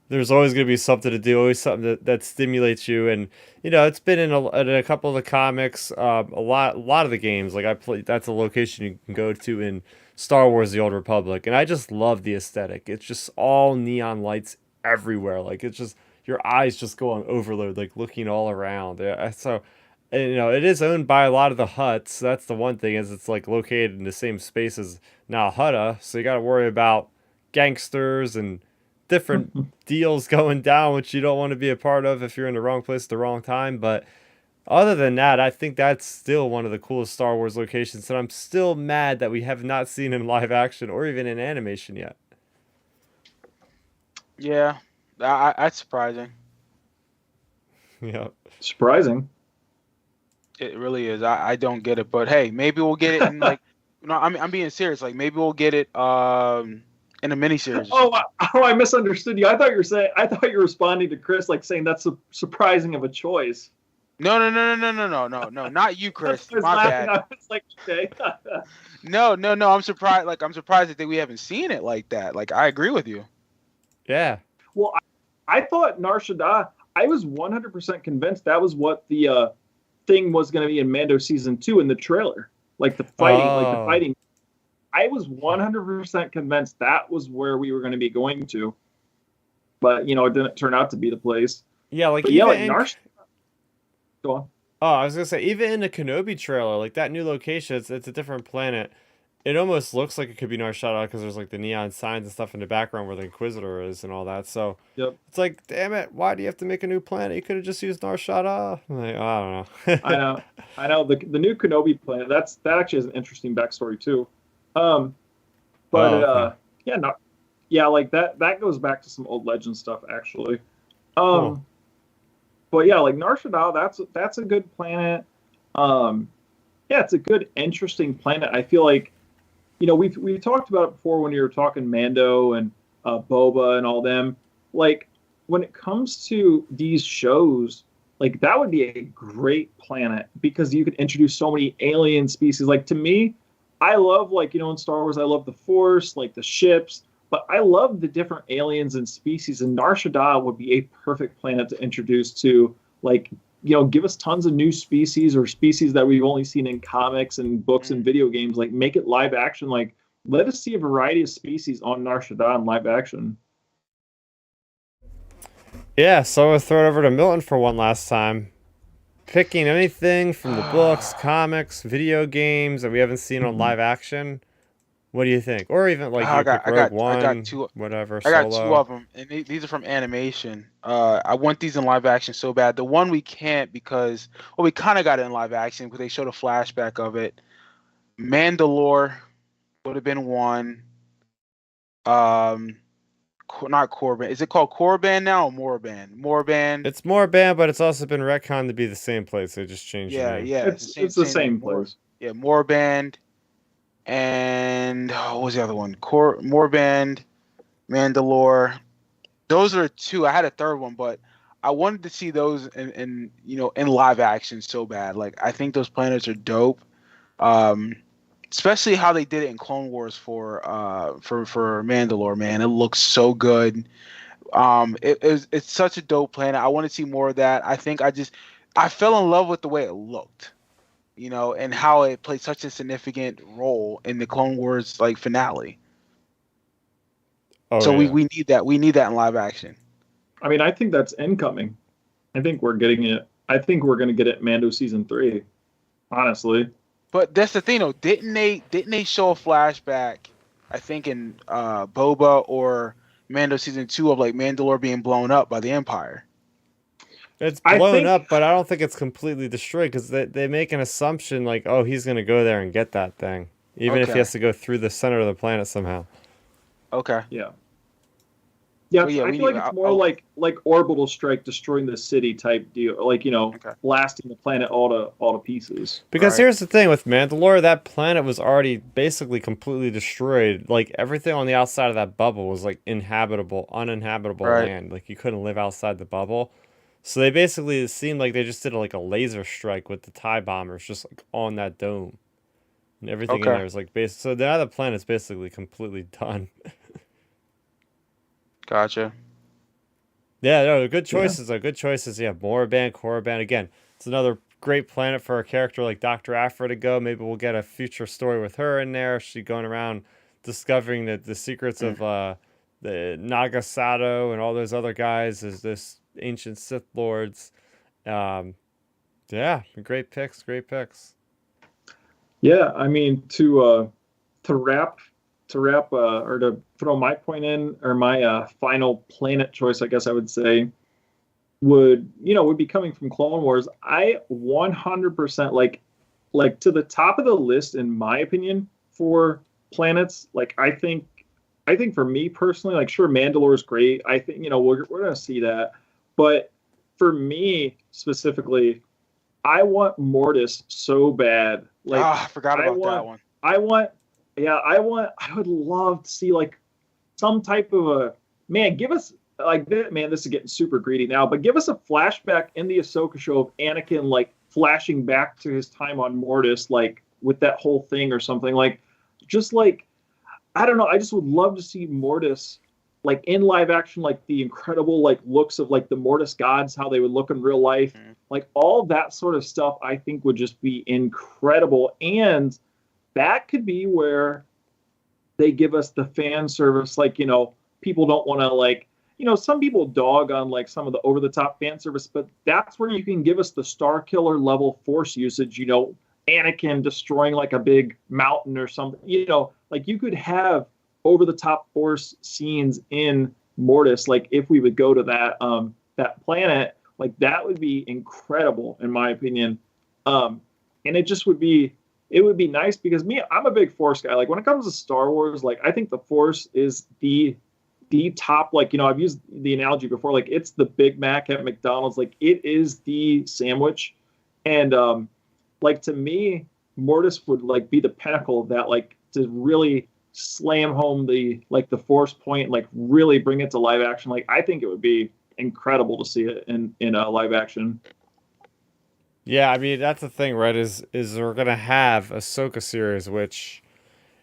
there's always going to be something to do, always something that stimulates you. And, you know, it's been in a couple of the comics, a lot of the games. Like I play, that's a location you can go to in Star Wars: The Old Republic, and I just love the aesthetic. It's just all neon lights everywhere. Like it's just your eyes just go on overload, like looking all around. Yeah, so, and, you know, it is owned by a lot of the Hutts. That's the one thing, is it's like located in the same space as Nal Hutta, so you got to worry about gangsters and different deals going down, which you don't want to be a part of if you're in the wrong place at the wrong time. But other than that, I think that's still one of the coolest Star Wars locations, and I'm still mad that we have not seen in live action or even in animation yet. Yeah. That's surprising. Yeah. Surprising. It really is. I don't get it, but hey, maybe we'll get it in like. No, I'm being serious. Like maybe we'll get it in a miniseries. I misunderstood you. I thought you were responding to Chris, like saying that's surprising of a choice. No, not you, Chris. My bad. I was like, okay. No. I'm surprised. Like I'm surprised that we haven't seen it like that. Like I agree with you. Yeah. Well, I thought Nar Shaddaa, I was 100% convinced that was what the thing was going to be in Mando season 2 in the trailer. Like the fighting. I was 100% convinced that was where we were going to be going to. But, you know, it didn't turn out to be the place. Yeah, like Nar Shaddaa. Go on. Oh, I was gonna say, even in the Kenobi trailer, like that new location, it's a different planet. It almost looks like it could be Nar Shaddaa because there's like the neon signs and stuff in the background where the Inquisitor is and all that. So Yep. it's like, damn it, why do you have to make a new planet? You could have just used Nar Shaddaa. Like, I don't know. I know. The new Kenobi planet, that actually has an interesting backstory too. Okay. Like that goes back to some old legend stuff actually. Cool. But yeah, like Nar Shaddaa, that's a good planet. It's a good, interesting planet. I feel like, you know, we've talked about it before when you were talking Mando and Boba and all them. Like when it comes to these shows, like that would be a great planet because you could introduce so many alien species. Like to me, I love, like, you know, in Star Wars, I love the Force, like the ships, but I love the different aliens and species. And Nar Shaddaa would be a perfect planet to introduce to, like, give us tons of new species or species that we've only seen in comics and books and video games. Like, make it live action. Like, let us see a variety of species on Nar Shaddaa in live action. Yeah, so we'll throw it over to Milton for one last time. Picking anything from the books, comics, video games that we haven't seen on live action. What do you think? Or even like you pick Rogue One, whatever, I got two Solo. of them, and these are from animation. I want these in live action so bad. The one we can't because, well, we kind of got it in live action because they showed a flashback of it. Mandalore would have been one. Not Korban. Is it called Korban now or Morband? Morband. It's Morband, but it's also been retconned to be the same place. They just changed the name. Yeah. It's the same place. Yeah, Morband. And what was the other one? Morband, Mandalore. Those are two. I had a third one, but I wanted to see those in live action so bad. Like, I think those planets are dope. Especially how they did it in Clone Wars for Mandalore, man. It looks so good. It's such a dope planet. I want to see more of that. I think I fell in love with the way it looked. And how it played such a significant role in the Clone Wars finale. Oh, so yeah. we need that. We need that in live action. I mean, I think that's incoming. I think we're getting it. I think we're going to get it Mando season 3. Honestly. But that's the thing, though. Didn't they show a flashback? I think in Boba or Mando season 2 of Mandalore being blown up by the Empire. It's blown up, but I don't think it's completely destroyed because they make an assumption oh, he's going to go there and get that thing. Even if he has to go through the center of the planet somehow. Okay. Yeah. Yeah, So, I feel like it's more like orbital strike destroying the city type deal. Blasting the planet all to pieces. Because here's the thing with Mandalore, that planet was already basically completely destroyed. Everything on the outside of that bubble was uninhabitable land. You couldn't live outside the bubble. So they basically, it seemed like they just did a laser strike with the TIE bombers just on that dome. And everything in there is so now the planet's basically completely done. Gotcha. Yeah, no, good choices. Good choices. Yeah, Morband, Korriban. Again, it's another great planet for a character like Dr. Aphra to go. Maybe we'll get a future story with her in there. She going around discovering the secrets of the Naga Sato and all those other guys as this ancient Sith lords. Yeah, great picks. Yeah, I mean to wrap or to throw my point in, or my final planet choice, I guess I would say, would be coming from Clone Wars. I 100% like to the top of the list in my opinion for planets. I think for me personally, sure, Mandalore is great. I think we're gonna see that, but for me specifically, I want Mortis so bad. I forgot about that one. I would love to see some type of give us this is getting super greedy now, but give us a flashback in the Ahsoka show of Anakin flashing back to his time on Mortis, with that whole thing or something. I don't know, I just would love to see Mortis in live action, the incredible looks of the Mortis gods, how they would look in real life. All that sort of stuff I think would just be incredible. And that could be where they give us the fan service. People don't want to some people dog on some of the over the top fan service, but that's where you can give us the Star Killer level Force usage, Anakin destroying a big mountain or something, you could have over the top Force scenes in Mortis. If we would go to that planet, that would be incredible in my opinion. And it would be nice because I'm a big Force guy. When it comes to Star Wars, I think the Force is the top, I've used the analogy before, it's the Big Mac at McDonald's. It is the sandwich. And to me, Mortis would be the pinnacle of that, to really slam home the Force point, really bring it to live action. I think it would be incredible to see it in live action. Yeah, I mean that's the thing, right? Is we're gonna have a Ahsoka series, which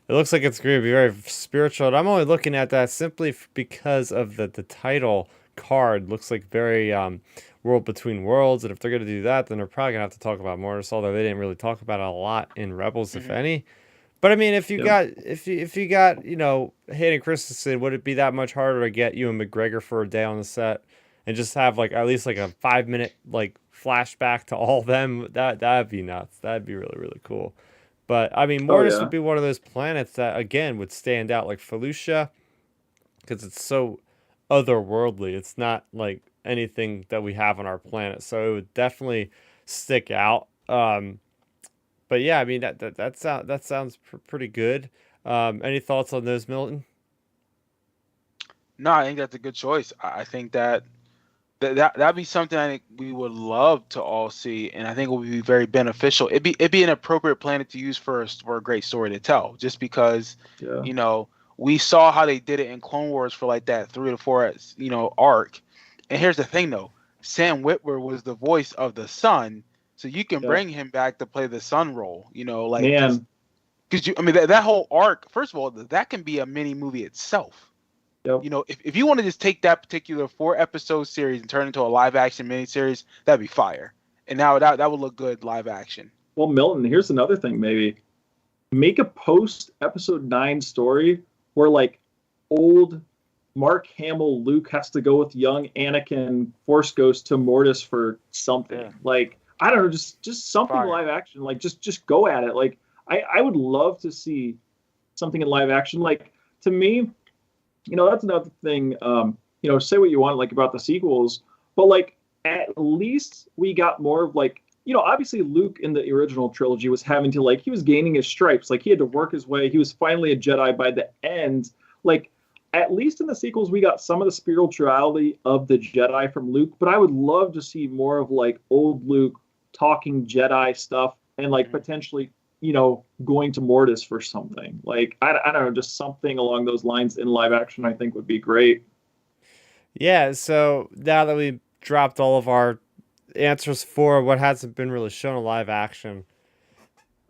it looks like it's going to be very spiritual. And I'm only looking at that simply because of the title card. Looks like very world between worlds. And if they're going to do that, then they're probably going to have to talk about Mortis, although they didn't really talk about it a lot in Rebels, if any. But I mean, if you got Hayden Christensen, would it be that much harder to get Ewan McGregor for a day on the set and just have like at least like a 5-minute like flashback to all of them? That'd be nuts. That'd be really, really cool. But I mean, Mortis would be one of those planets that again would stand out, like Felucia, because it's so otherworldly. It's not like anything that we have on our planet, so it would definitely stick out. But yeah, I mean that sounds pretty good. Any thoughts on those, Milton? No, I think that's a good choice. I think that'd be something I think we would love to all see, and I think it would be very beneficial. It'd be an appropriate planet to use for a great story to tell, just because we saw how they did it in Clone Wars for like that 3 to 4 arc. And here's the thing though, Sam Witwer was the voice of the Son, so you can bring him back to play the Son role. Because that whole arc, first of all, that can be a mini movie itself. Yep. If you want to just take that particular 4-episode series and turn it into a live action miniseries, that'd be fire. And now that would look good live action. Well, Milton, here's another thing. Maybe make a post episode 9 story where like old Mark Hamill Luke has to go with young Anakin Force Ghost to Mortis for something. Yeah. Like I don't know, just something live action. Like just go at it. Like I would love to see something in live action. Like to me, that's another thing. Say what you want like about the sequels, but like at least we got more of like, obviously Luke in the original trilogy was having to he was gaining his stripes. Like he had to work his way. He was finally a Jedi by the end. Like at least in the sequels, we got some of the spirituality of the Jedi from Luke, but I would love to see more of like old Luke talking Jedi stuff and like potentially, going to Mortis for something. Like, I don't know, just something along those lines in live action, I think would be great. Yeah. So now that we dropped all of our answers for what hasn't been really shown in live action,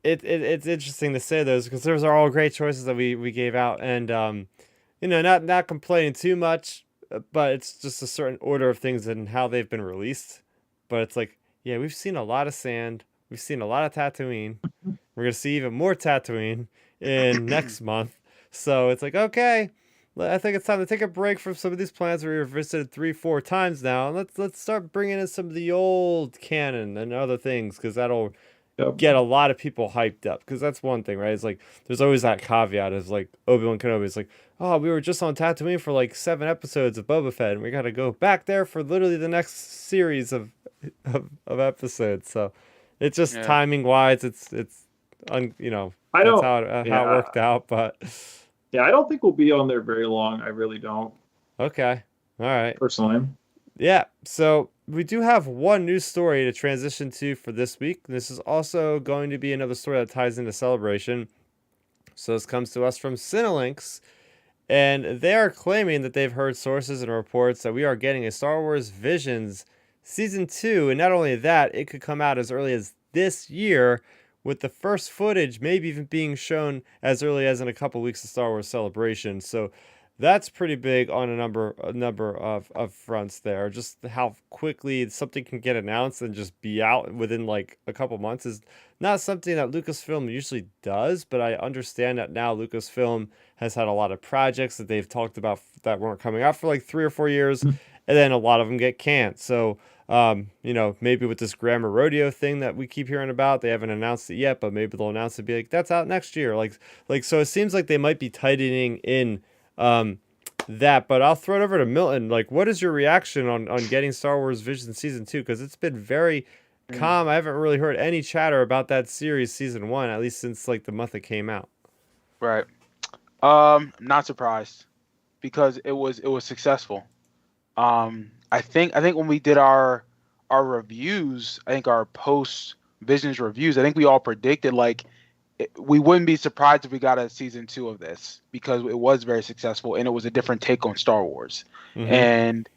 it's interesting to say those because those are all great choices that we gave out. And, not complaining too much, but it's just a certain order of things and how they've been released. But it's like, yeah, we've seen a lot of sand. We've seen a lot of Tatooine. We're going to see even more Tatooine in next month. So it's like, okay, I think it's time to take a break from some of these planets we've visited 3-4 times now. And let's start bringing in some of the old canon and other things because that'll get a lot of people hyped up. Because that's one thing, right? It's like, there's always that caveat of like Obi-Wan Kenobi. It's like, oh, we were just on Tatooine for like 7 episodes of Boba Fett, and we got to go back there for literally the next series of episodes. So it's just timing wise, it's that's how it worked out. But yeah, I don't think we'll be on there very long. I really don't. Okay, all right. Personally, yeah. So we do have one news story to transition to for this week. This is also going to be another story that ties into Celebration. So this comes to us from Cinelinx. And they are claiming that they've heard sources and reports that we are getting a Star Wars Visions Season 2. And not only that, it could come out as early as this year, with the first footage maybe even being shown as early as in a couple weeks of Star Wars Celebration. So that's pretty big on a number of fronts there. Just how quickly something can get announced and just be out within like a couple months is not something that Lucasfilm usually does, but I understand that now Lucasfilm has had a lot of projects that they've talked about that weren't coming out for like 3 or 4 years, and then a lot of them get canned. So, maybe with this Grammar Rodeo thing that we keep hearing about, they haven't announced it yet, but maybe they'll announce it, be like, that's out next year. So it seems like they might be tightening in that, but I'll throw it over to Milton. Like, what is your reaction on getting Star Wars Vision Season 2? Because it's been very calm. I haven't really heard any chatter about that series Season 1, at least since like the month it came out. Right. Not surprised because it was successful. I think when we did our reviews, I think our post Visions reviews, I think we all predicted we wouldn't be surprised if we got a Season 2 of this because it was very successful and it was a different take on Star Wars. Mm-hmm. And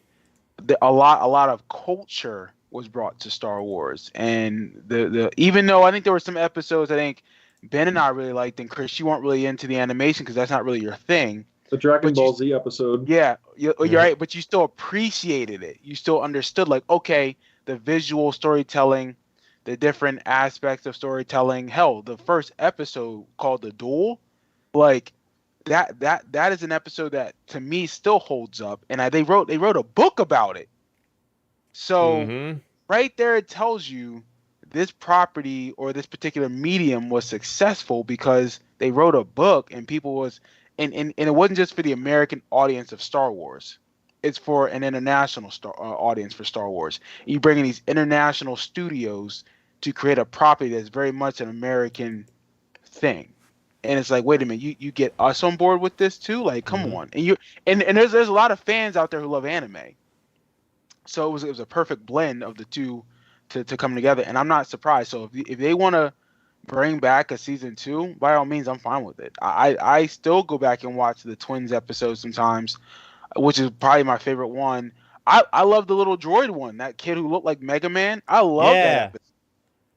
a lot of culture was brought to Star Wars, and the even though I think there were some episodes I think Ben and I really liked, and Chris, you weren't really into the animation because that's not really your thing. The Dragon But you Ball Z episode. Yeah, you're Mhm. right, but you still appreciated it. You still understood, like, okay, the visual storytelling, the different aspects of storytelling. Hell, the first episode called the Duel, like that is an episode that to me still holds up. And they wrote a book about it. So Mm-hmm. right there, it tells you this property or this particular medium was successful because they wrote a book and people was and it wasn't just for the American audience of Star Wars. It's for an international audience for Star Wars. You bring in these international studios to create a property that's very much an American thing. And it's like, wait a minute, you get us on board with this too? Like, come Mm-hmm. on. And there's a lot of fans out there who love anime. So it was a perfect blend of the two to come together, and I'm not surprised. So if they want to bring back a season two, by all means, I'm fine with it. I still go back and watch the Twins episodes sometimes, which is probably my favorite one. I love the little droid one, that kid who looked like Mega Man. I love that Yeah. episode.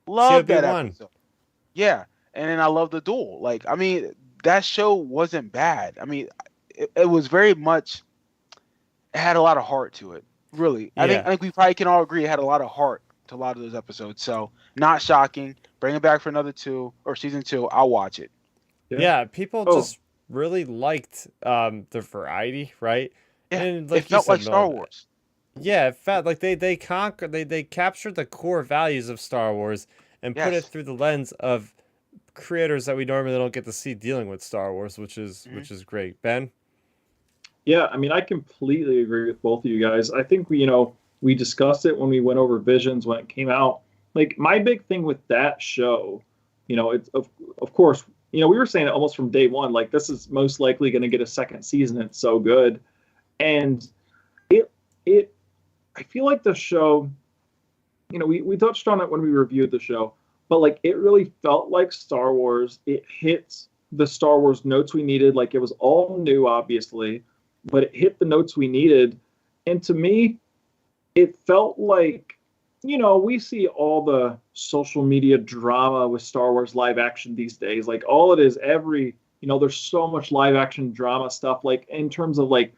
Love that COB1. episode. Yeah, and then I love the duel. Like, I mean, that show wasn't bad. I mean, it was very much. It had a lot of heart to it. Really, Yeah. I think we probably can all agree it had a lot of heart to a lot of those episodes. So not shocking. Bring it back for another two or season two. I'll watch it. Yeah, people Oh. just really liked the variety, right? Yeah, And it like you felt like said, Star Miller, Wars. yeah, it felt like they captured the core values of Star Wars and put it Yes. through the lens of creators that we normally don't get to see dealing with Star Wars, which is Mhm. which is great. Ben? Yeah, I mean, I completely agree with both of you guys. I think we discussed it when we went over Visions when it came out. Like my big thing with that show, it's of course, we were saying it almost from day one. Like this is most likely going to get a second season. It's so good, and it I feel like the show, we touched on it when we reviewed the show, but like it really felt like Star Wars. It hits the Star Wars notes we needed. Like it was all new, obviously, but it hit the notes we needed. And to me, it felt like, we see all the social media drama with Star Wars live action these days. Like all it is, there's so much live action drama stuff, like in terms of like,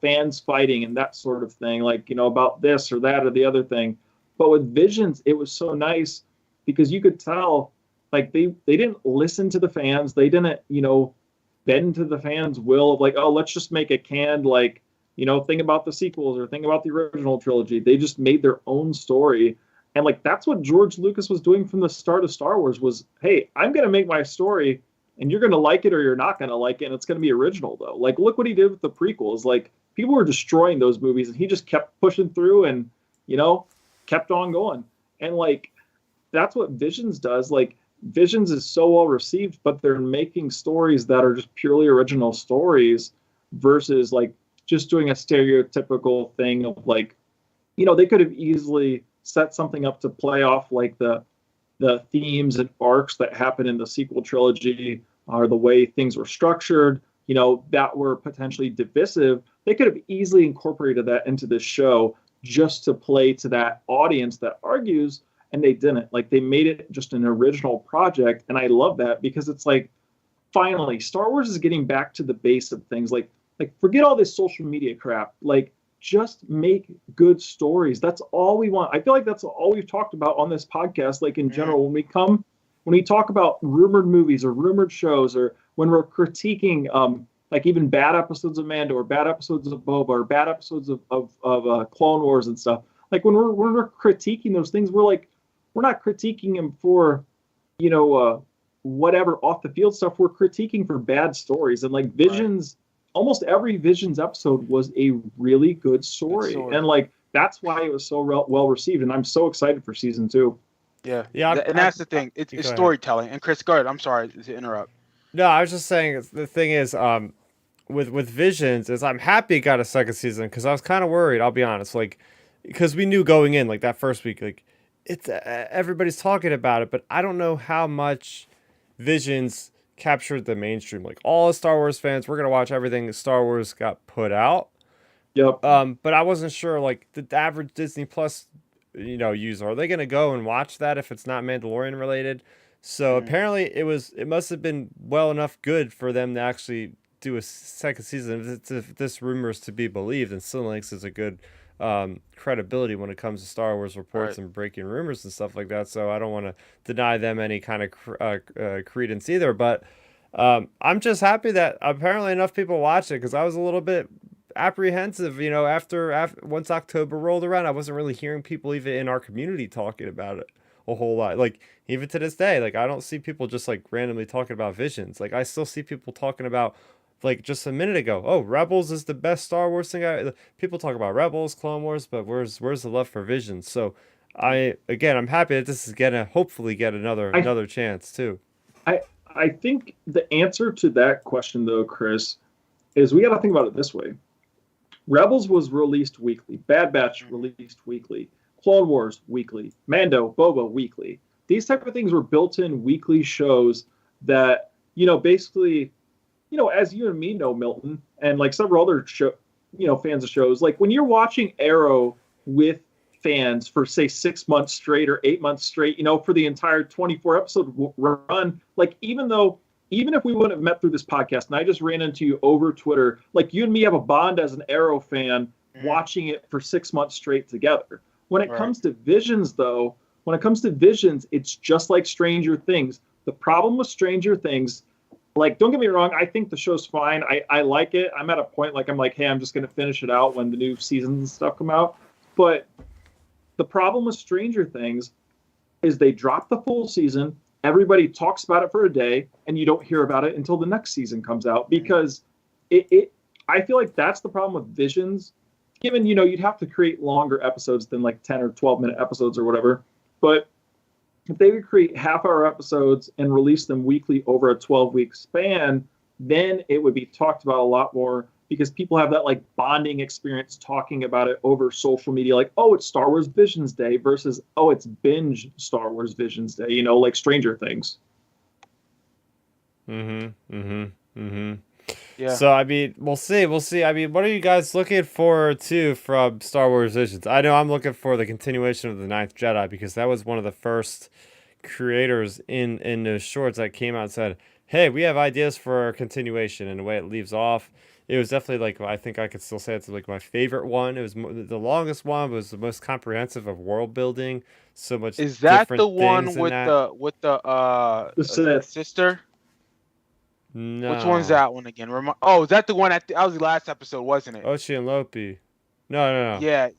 fans fighting and that sort of thing, like, about this or that or the other thing. But with Visions, it was so nice because you could tell, like, they didn't listen to the fans. They didn't, bend to the fans' will of like, oh, let's just make a canned, like, thing about the sequels or thing about the original trilogy. They just made their own story. And like that's what George Lucas was doing from the start of Star Wars was, hey, I'm gonna make my story and you're gonna like it or you're not gonna like it, and it's gonna be original though. Like look what he did with the prequels. Like people were destroying those movies and he just kept pushing through and, kept on going. And like that's what Visions does. Like Visions is so well received, but they're making stories that are just purely original stories versus like just doing a stereotypical thing of like, they could have easily set something up to play off like the themes and arcs that happen in the sequel trilogy or the way things were structured, that were potentially divisive. They could have easily incorporated that into this show just to play to that audience that argues, and they didn't. Like they made it just an original project, and I love that because it's like finally Star Wars is getting back to the base of things. Like forget all this social media crap. Like just make good stories. That's all we want. I feel like that's all we've talked about on this podcast. Like in general, when we talk about rumored movies or rumored shows, or when we're critiquing like even bad episodes of Mando or bad episodes of Boba or bad episodes of Clone Wars and stuff. Like when we're critiquing those things, we're not critiquing them for whatever off the field stuff. We're critiquing for bad stories. And like Visions, almost every Visions episode was a really good story. And like that's why it was so well received, and I'm so excited for season 2. Yeah. Yeah, And that's the thing. It's go ahead. storytelling. And Chris, go ahead. I'm sorry to interrupt. No, I was just saying the thing is, with Visions is I'm happy it got a second season because I was kind of worried. I'll be honest, like because we knew going in like that first week, like it's everybody's talking about it, but I don't know how much Visions captured the mainstream. Like all the Star Wars fans, we're gonna watch everything Star Wars got put out. Yep. But I wasn't sure like the average Disney Plus, user, are they gonna go and watch that if it's not Mandalorian related? So apparently it must have been well enough good for them to actually do a second season, if this rumor is to be believed, and Cinelinx is a good credibility when it comes to Star Wars reports and breaking rumors and stuff like that. So I don't want to deny them any kind of credence either. But I'm just happy that apparently enough people watch it, because I was a little bit apprehensive, after once October rolled around. I wasn't really hearing people even in our community talking about it a whole lot. Like, even to this day, like, I don't see people just like randomly talking about Visions. Like, I still see people talking about, like, just a minute ago, oh, Rebels is the best Star Wars thing. People talk about Rebels, Clone Wars, but where's the love for Visions? So I'm happy that this is gonna hopefully get another chance too. I think the answer to that question, though, Chris, is we got to think about it this way. Rebels was released weekly. Bad Batch released weekly. Clone Wars weekly. Mando, Boba weekly. These type of things were built-in weekly shows that, basically, as you and me know, Milton, and like several other fans of shows, like when you're watching Arrow with fans for say 6 months straight or 8 months straight, for the entire 24 episode run, like even if we wouldn't have met through this podcast and I just ran into you over Twitter, like you and me have a bond as an Arrow fan watching it for 6 months straight together. When it comes to Visions, though, it's just like Stranger Things. The problem with Stranger Things, like, don't get me wrong, I think the show's fine. I like it. I'm at a point I'm like, hey, I'm just going to finish it out when the new seasons and stuff come out. But the problem with Stranger Things is they drop the full season, everybody talks about it for a day, and you don't hear about it until the next season comes out, because I feel like that's the problem with Visions. Given, you'd have to create longer episodes than like 10 or 12-minute episodes or whatever. But if they would create half-hour episodes and release them weekly over a 12-week span, then it would be talked about a lot more, because people have that like bonding experience talking about it over social media, like, oh, it's Star Wars Visions Day versus, oh, it's binge Star Wars Visions Day, like Stranger Things. Yeah. So, I mean, we'll see. I mean, what are you guys looking forward to from Star Wars Visions? I know I'm looking for the continuation of The Ninth Jedi, because that was one of the first creators in those shorts that came out and said, hey, we have ideas for a continuation, and the way it leaves off, it was definitely, like, I think I could still say it's like my favorite one. It was the longest one, but it was the most comprehensive of world building. So much. Is that the one with the sister? No. Which one's that one again? Is that the one that was the last episode, wasn't it? Ochi and Lopi. No. Yeah.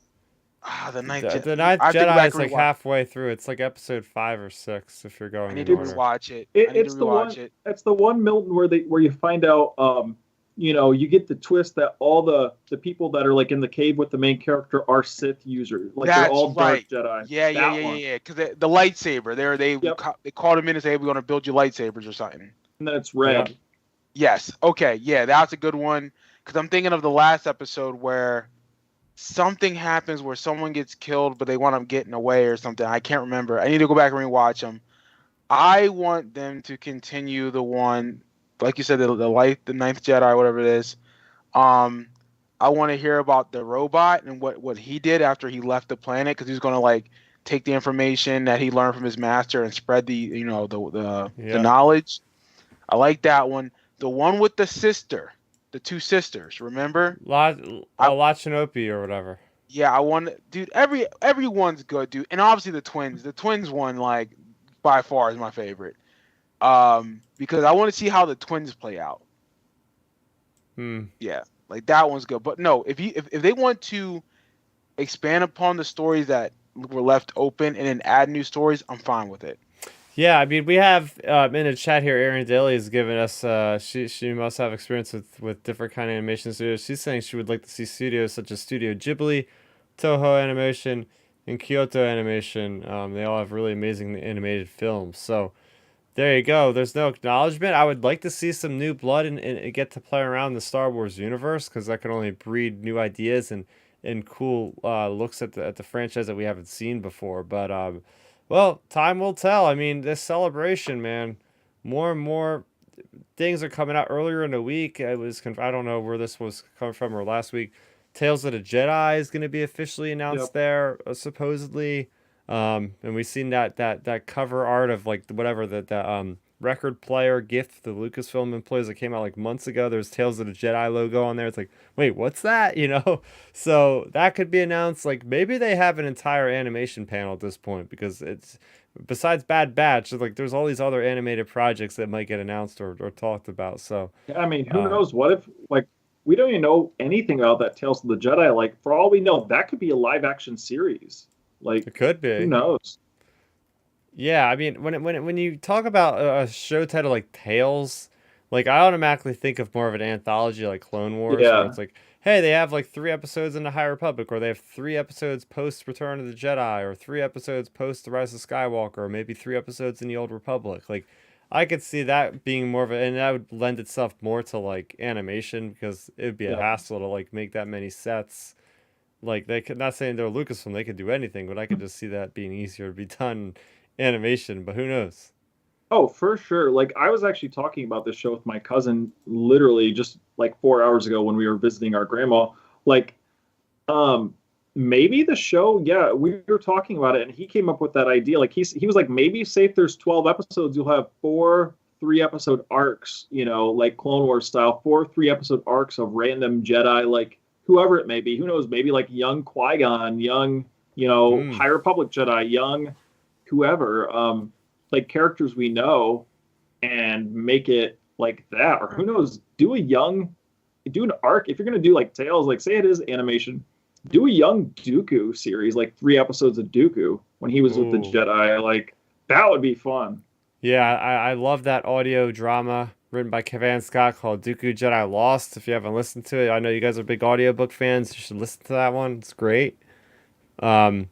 The Ninth Jedi. The Ninth Jedi is like halfway through. It's like episode 5 or 6 if you're going. I need to rewatch it. It's the one, Milton, where you find out, you get the twist that all the people that are like in the cave with the main character are Sith users. Like they're all Darth Jedi. Yeah. Because the lightsaber, they called him in and said, hey, we're going to build you lightsabers or something. And then it's red. Yeah. Yes. Okay. Yeah, that's a good one. Because I'm thinking of the last episode where something happens where someone gets killed, but they want them getting away or something. I can't remember. I need to go back and rewatch them. I want them to continue the one, like you said, the Ninth Jedi, whatever it is. I want to hear about the robot and what he did after he left the planet, because he was going to like take the information that he learned from his master and spread the knowledge. I like that one. The one with the two sisters, remember? Lachinopi or whatever. Yeah, I want, dude. Everyone's good, dude, and obviously the twins. The twins one, like, by far is my favorite. Because I want to see how the twins play out. Yeah, like that one's good. But no, if they want to expand upon the stories that were left open and then add new stories, I'm fine with it. Yeah, I mean, we have in the chat here, Erin Daly has given us, she must have experience with different kind of animation studios. She's saying she would like to see studios such as Studio Ghibli, Toho Animation, and Kyoto Animation. They all have really amazing animated films. So there you go. There's no acknowledgement. I would like to see some new blood and get to play around the Star Wars universe, because that can only breed new ideas and cool looks at the franchise that we haven't seen before. But well, time will tell. I mean, this celebration, man, more and more things are coming out earlier in the week. I don't know where this was coming from, or last week. Tales of the Jedi is going to be officially announced there, supposedly. And we've seen that cover art of like whatever the record player gift the Lucasfilm employees that came out like months ago. There's Tales of the Jedi logo on there. It's like, wait, what's that? So that could be announced. Like maybe they have an entire animation panel at this point because it's besides Bad Batch, like there's all these other animated projects that might get announced or talked about. So Yeah, I mean, who knows? What if like we don't even know anything about that Tales of the Jedi? Like for all we know, that could be a live action series. Like it could who be. knows? Yeah, I mean, when you talk about a show title like Tales, like I automatically think of more of an anthology like Clone Wars, where Yeah, it's like, hey, they have like 3 episodes in the High Republic, or they have 3 episodes post Return of the Jedi, or 3 episodes post The Rise of Skywalker, or maybe 3 episodes in the Old Republic. Like, I could see that being more of a, and that would lend itself more to like animation because it would be a yeah. hassle to like make that many sets. Like they could not saying they're Lucasfilm, they could do anything, but I could just see that being easier to be done in animation. But who knows? Oh, for sure. Like I was actually talking about this show with my cousin literally just like 4 hours ago when we were visiting our grandma. Like, um, maybe the show, yeah, we were talking about it and he came up with that idea. Like he was like, maybe say if there's 12 episodes, you'll have 4 3 episode arcs, like Clone Wars style, 4 3 episode arcs of random Jedi, like whoever it may be. Who knows? Maybe like young Qui-Gon, young, Mm. High Republic Jedi, young whoever. Like characters we know and make it like that. Or who knows, do an arc. If you're gonna do like Tales, like say it is animation, do a young Dooku series, like 3 episodes of Dooku when he was with the Ooh. Jedi. Like that would be fun. Yeah, I love that audio drama written by Kevin Scott called Dooku Jedi Lost. If you haven't listened to it, I know you guys are big audiobook fans. You should listen to that one. It's great. Um,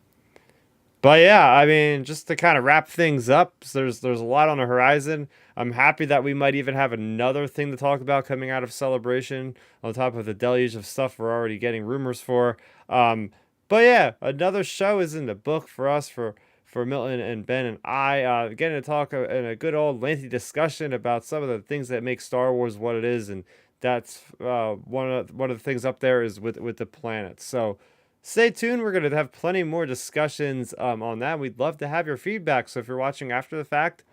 But yeah, I mean, just to kind of wrap things up, so there's a lot on the horizon. I'm happy that we might even have another thing to talk about coming out of Celebration on top of the deluge of stuff we're already getting rumors for. Um, but yeah, another show is in the book for us for Milton and Ben and I getting to talk in a good old lengthy discussion about some of the things that make Star Wars what it is, and that's one of the things up there is with the planets. So. Stay tuned. We're going to have plenty more discussions on that. We'd love to have your feedback. So if you're watching after the fact,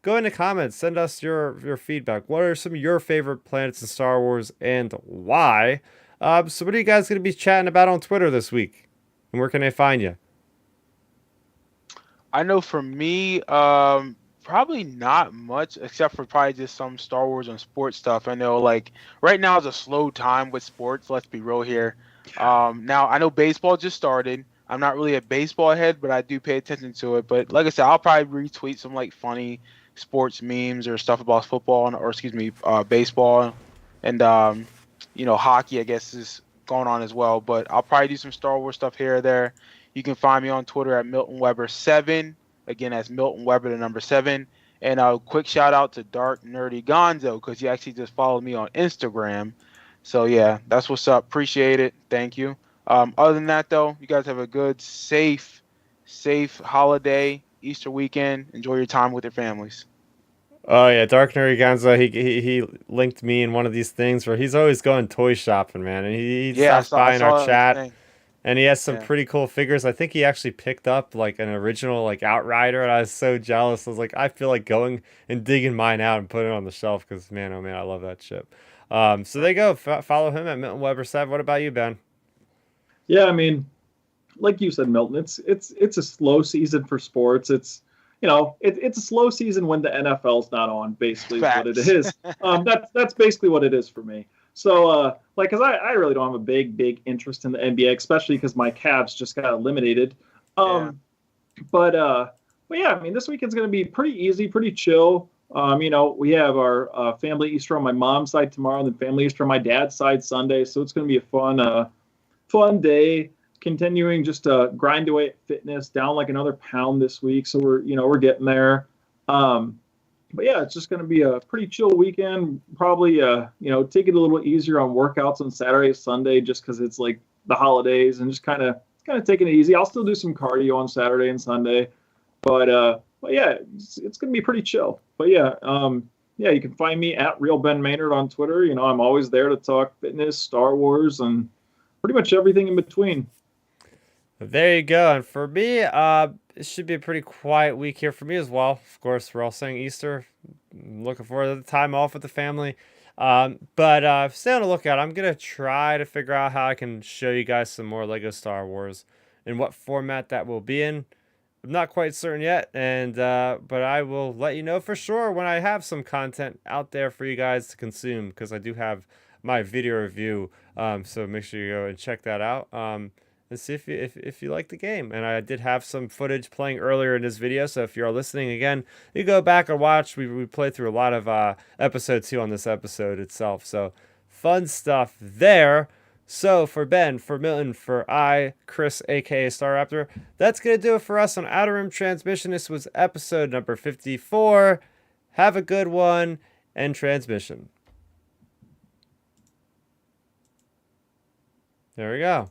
go in the comments. Send us your feedback. What are some of your favorite planets in Star Wars and why? So what are you guys going to be chatting about on Twitter this week? And where can they find you? I know for me, probably not much, except for probably just some Star Wars and sports stuff. I know, like right now is a slow time with sports. Let's be real here. Now I know baseball just started. I'm not really a baseball head, but I do pay attention to it. But like I said, I'll probably retweet some like funny sports memes or stuff about football or excuse me, baseball, and hockey. I guess is going on as well. But I'll probably do some Star Wars stuff here or there. You can find me on Twitter at Milton Weber 7. Again, that's Milton Weber, the number 7. And a quick shout out to Dark Nerdy Gonzo because he actually just followed me on Instagram. So yeah, that's what's up. Appreciate it. Thank you. Other than that, though, you guys have a good, safe holiday, Easter weekend. Enjoy your time with your families. Oh yeah, Dark Narragansett. He linked me in one of these things where he's always going toy shopping, man, and he Yeah, stops I by in our saw that on his chat. thing. And he has some Yeah. pretty cool figures. I think he actually picked up like an original like Outrider, and I was so jealous. I was like, I feel like going and digging mine out and putting it on the shelf because man, oh man, I love that ship. So there you go. Follow him at Milton Weber 7. What about you, Ben? Yeah, I mean, like you said, Milton, it's a slow season for sports. It's a slow season when the NFL's not on. Basically, is what it Facts. is. That's basically what it is for me. So, like, cause I really don't have a big interest in the NBA, especially because my Cavs just got eliminated. Yeah. But yeah, I mean, this weekend's gonna be pretty easy, pretty chill. We have our family Easter on my mom's side tomorrow, and then family Easter on my dad's side Sunday. So it's gonna be a fun day. Continuing just to grind away at fitness, down like another pound this week. So we're getting there. But yeah, it's just going to be a pretty chill weekend. Probably, take it a little easier on workouts on Saturday, Sunday, just because it's like the holidays, and just kind of taking it easy. I'll still do some cardio on Saturday and Sunday, but yeah, it's going to be pretty chill. But yeah, you can find me at Real Ben Maynard on Twitter. I'm always there to talk fitness, Star Wars, and pretty much everything in between. There you go. And for me, it should be a pretty quiet week here for me as well. Of course, we're all saying Easter. I'm looking forward to the time off with the family. But stay on the lookout. I'm going to try to figure out how I can show you guys some more Lego Star Wars and what format that will be in. I'm not quite certain yet, and but I will let you know for sure when I have some content out there for you guys to consume, because I do have my video review. So make sure you go and check that out. And see if you like the game. And I did have some footage playing earlier in this video, so if you're listening again, you go back and watch. We played through a lot of episode 2 on this episode itself. So fun stuff there. So for Ben, for Milton, for Chris, aka Starrapter, that's going to do it for us on Outer Rim Transmission. This was episode number 54. Have a good one, and transmission. There we go.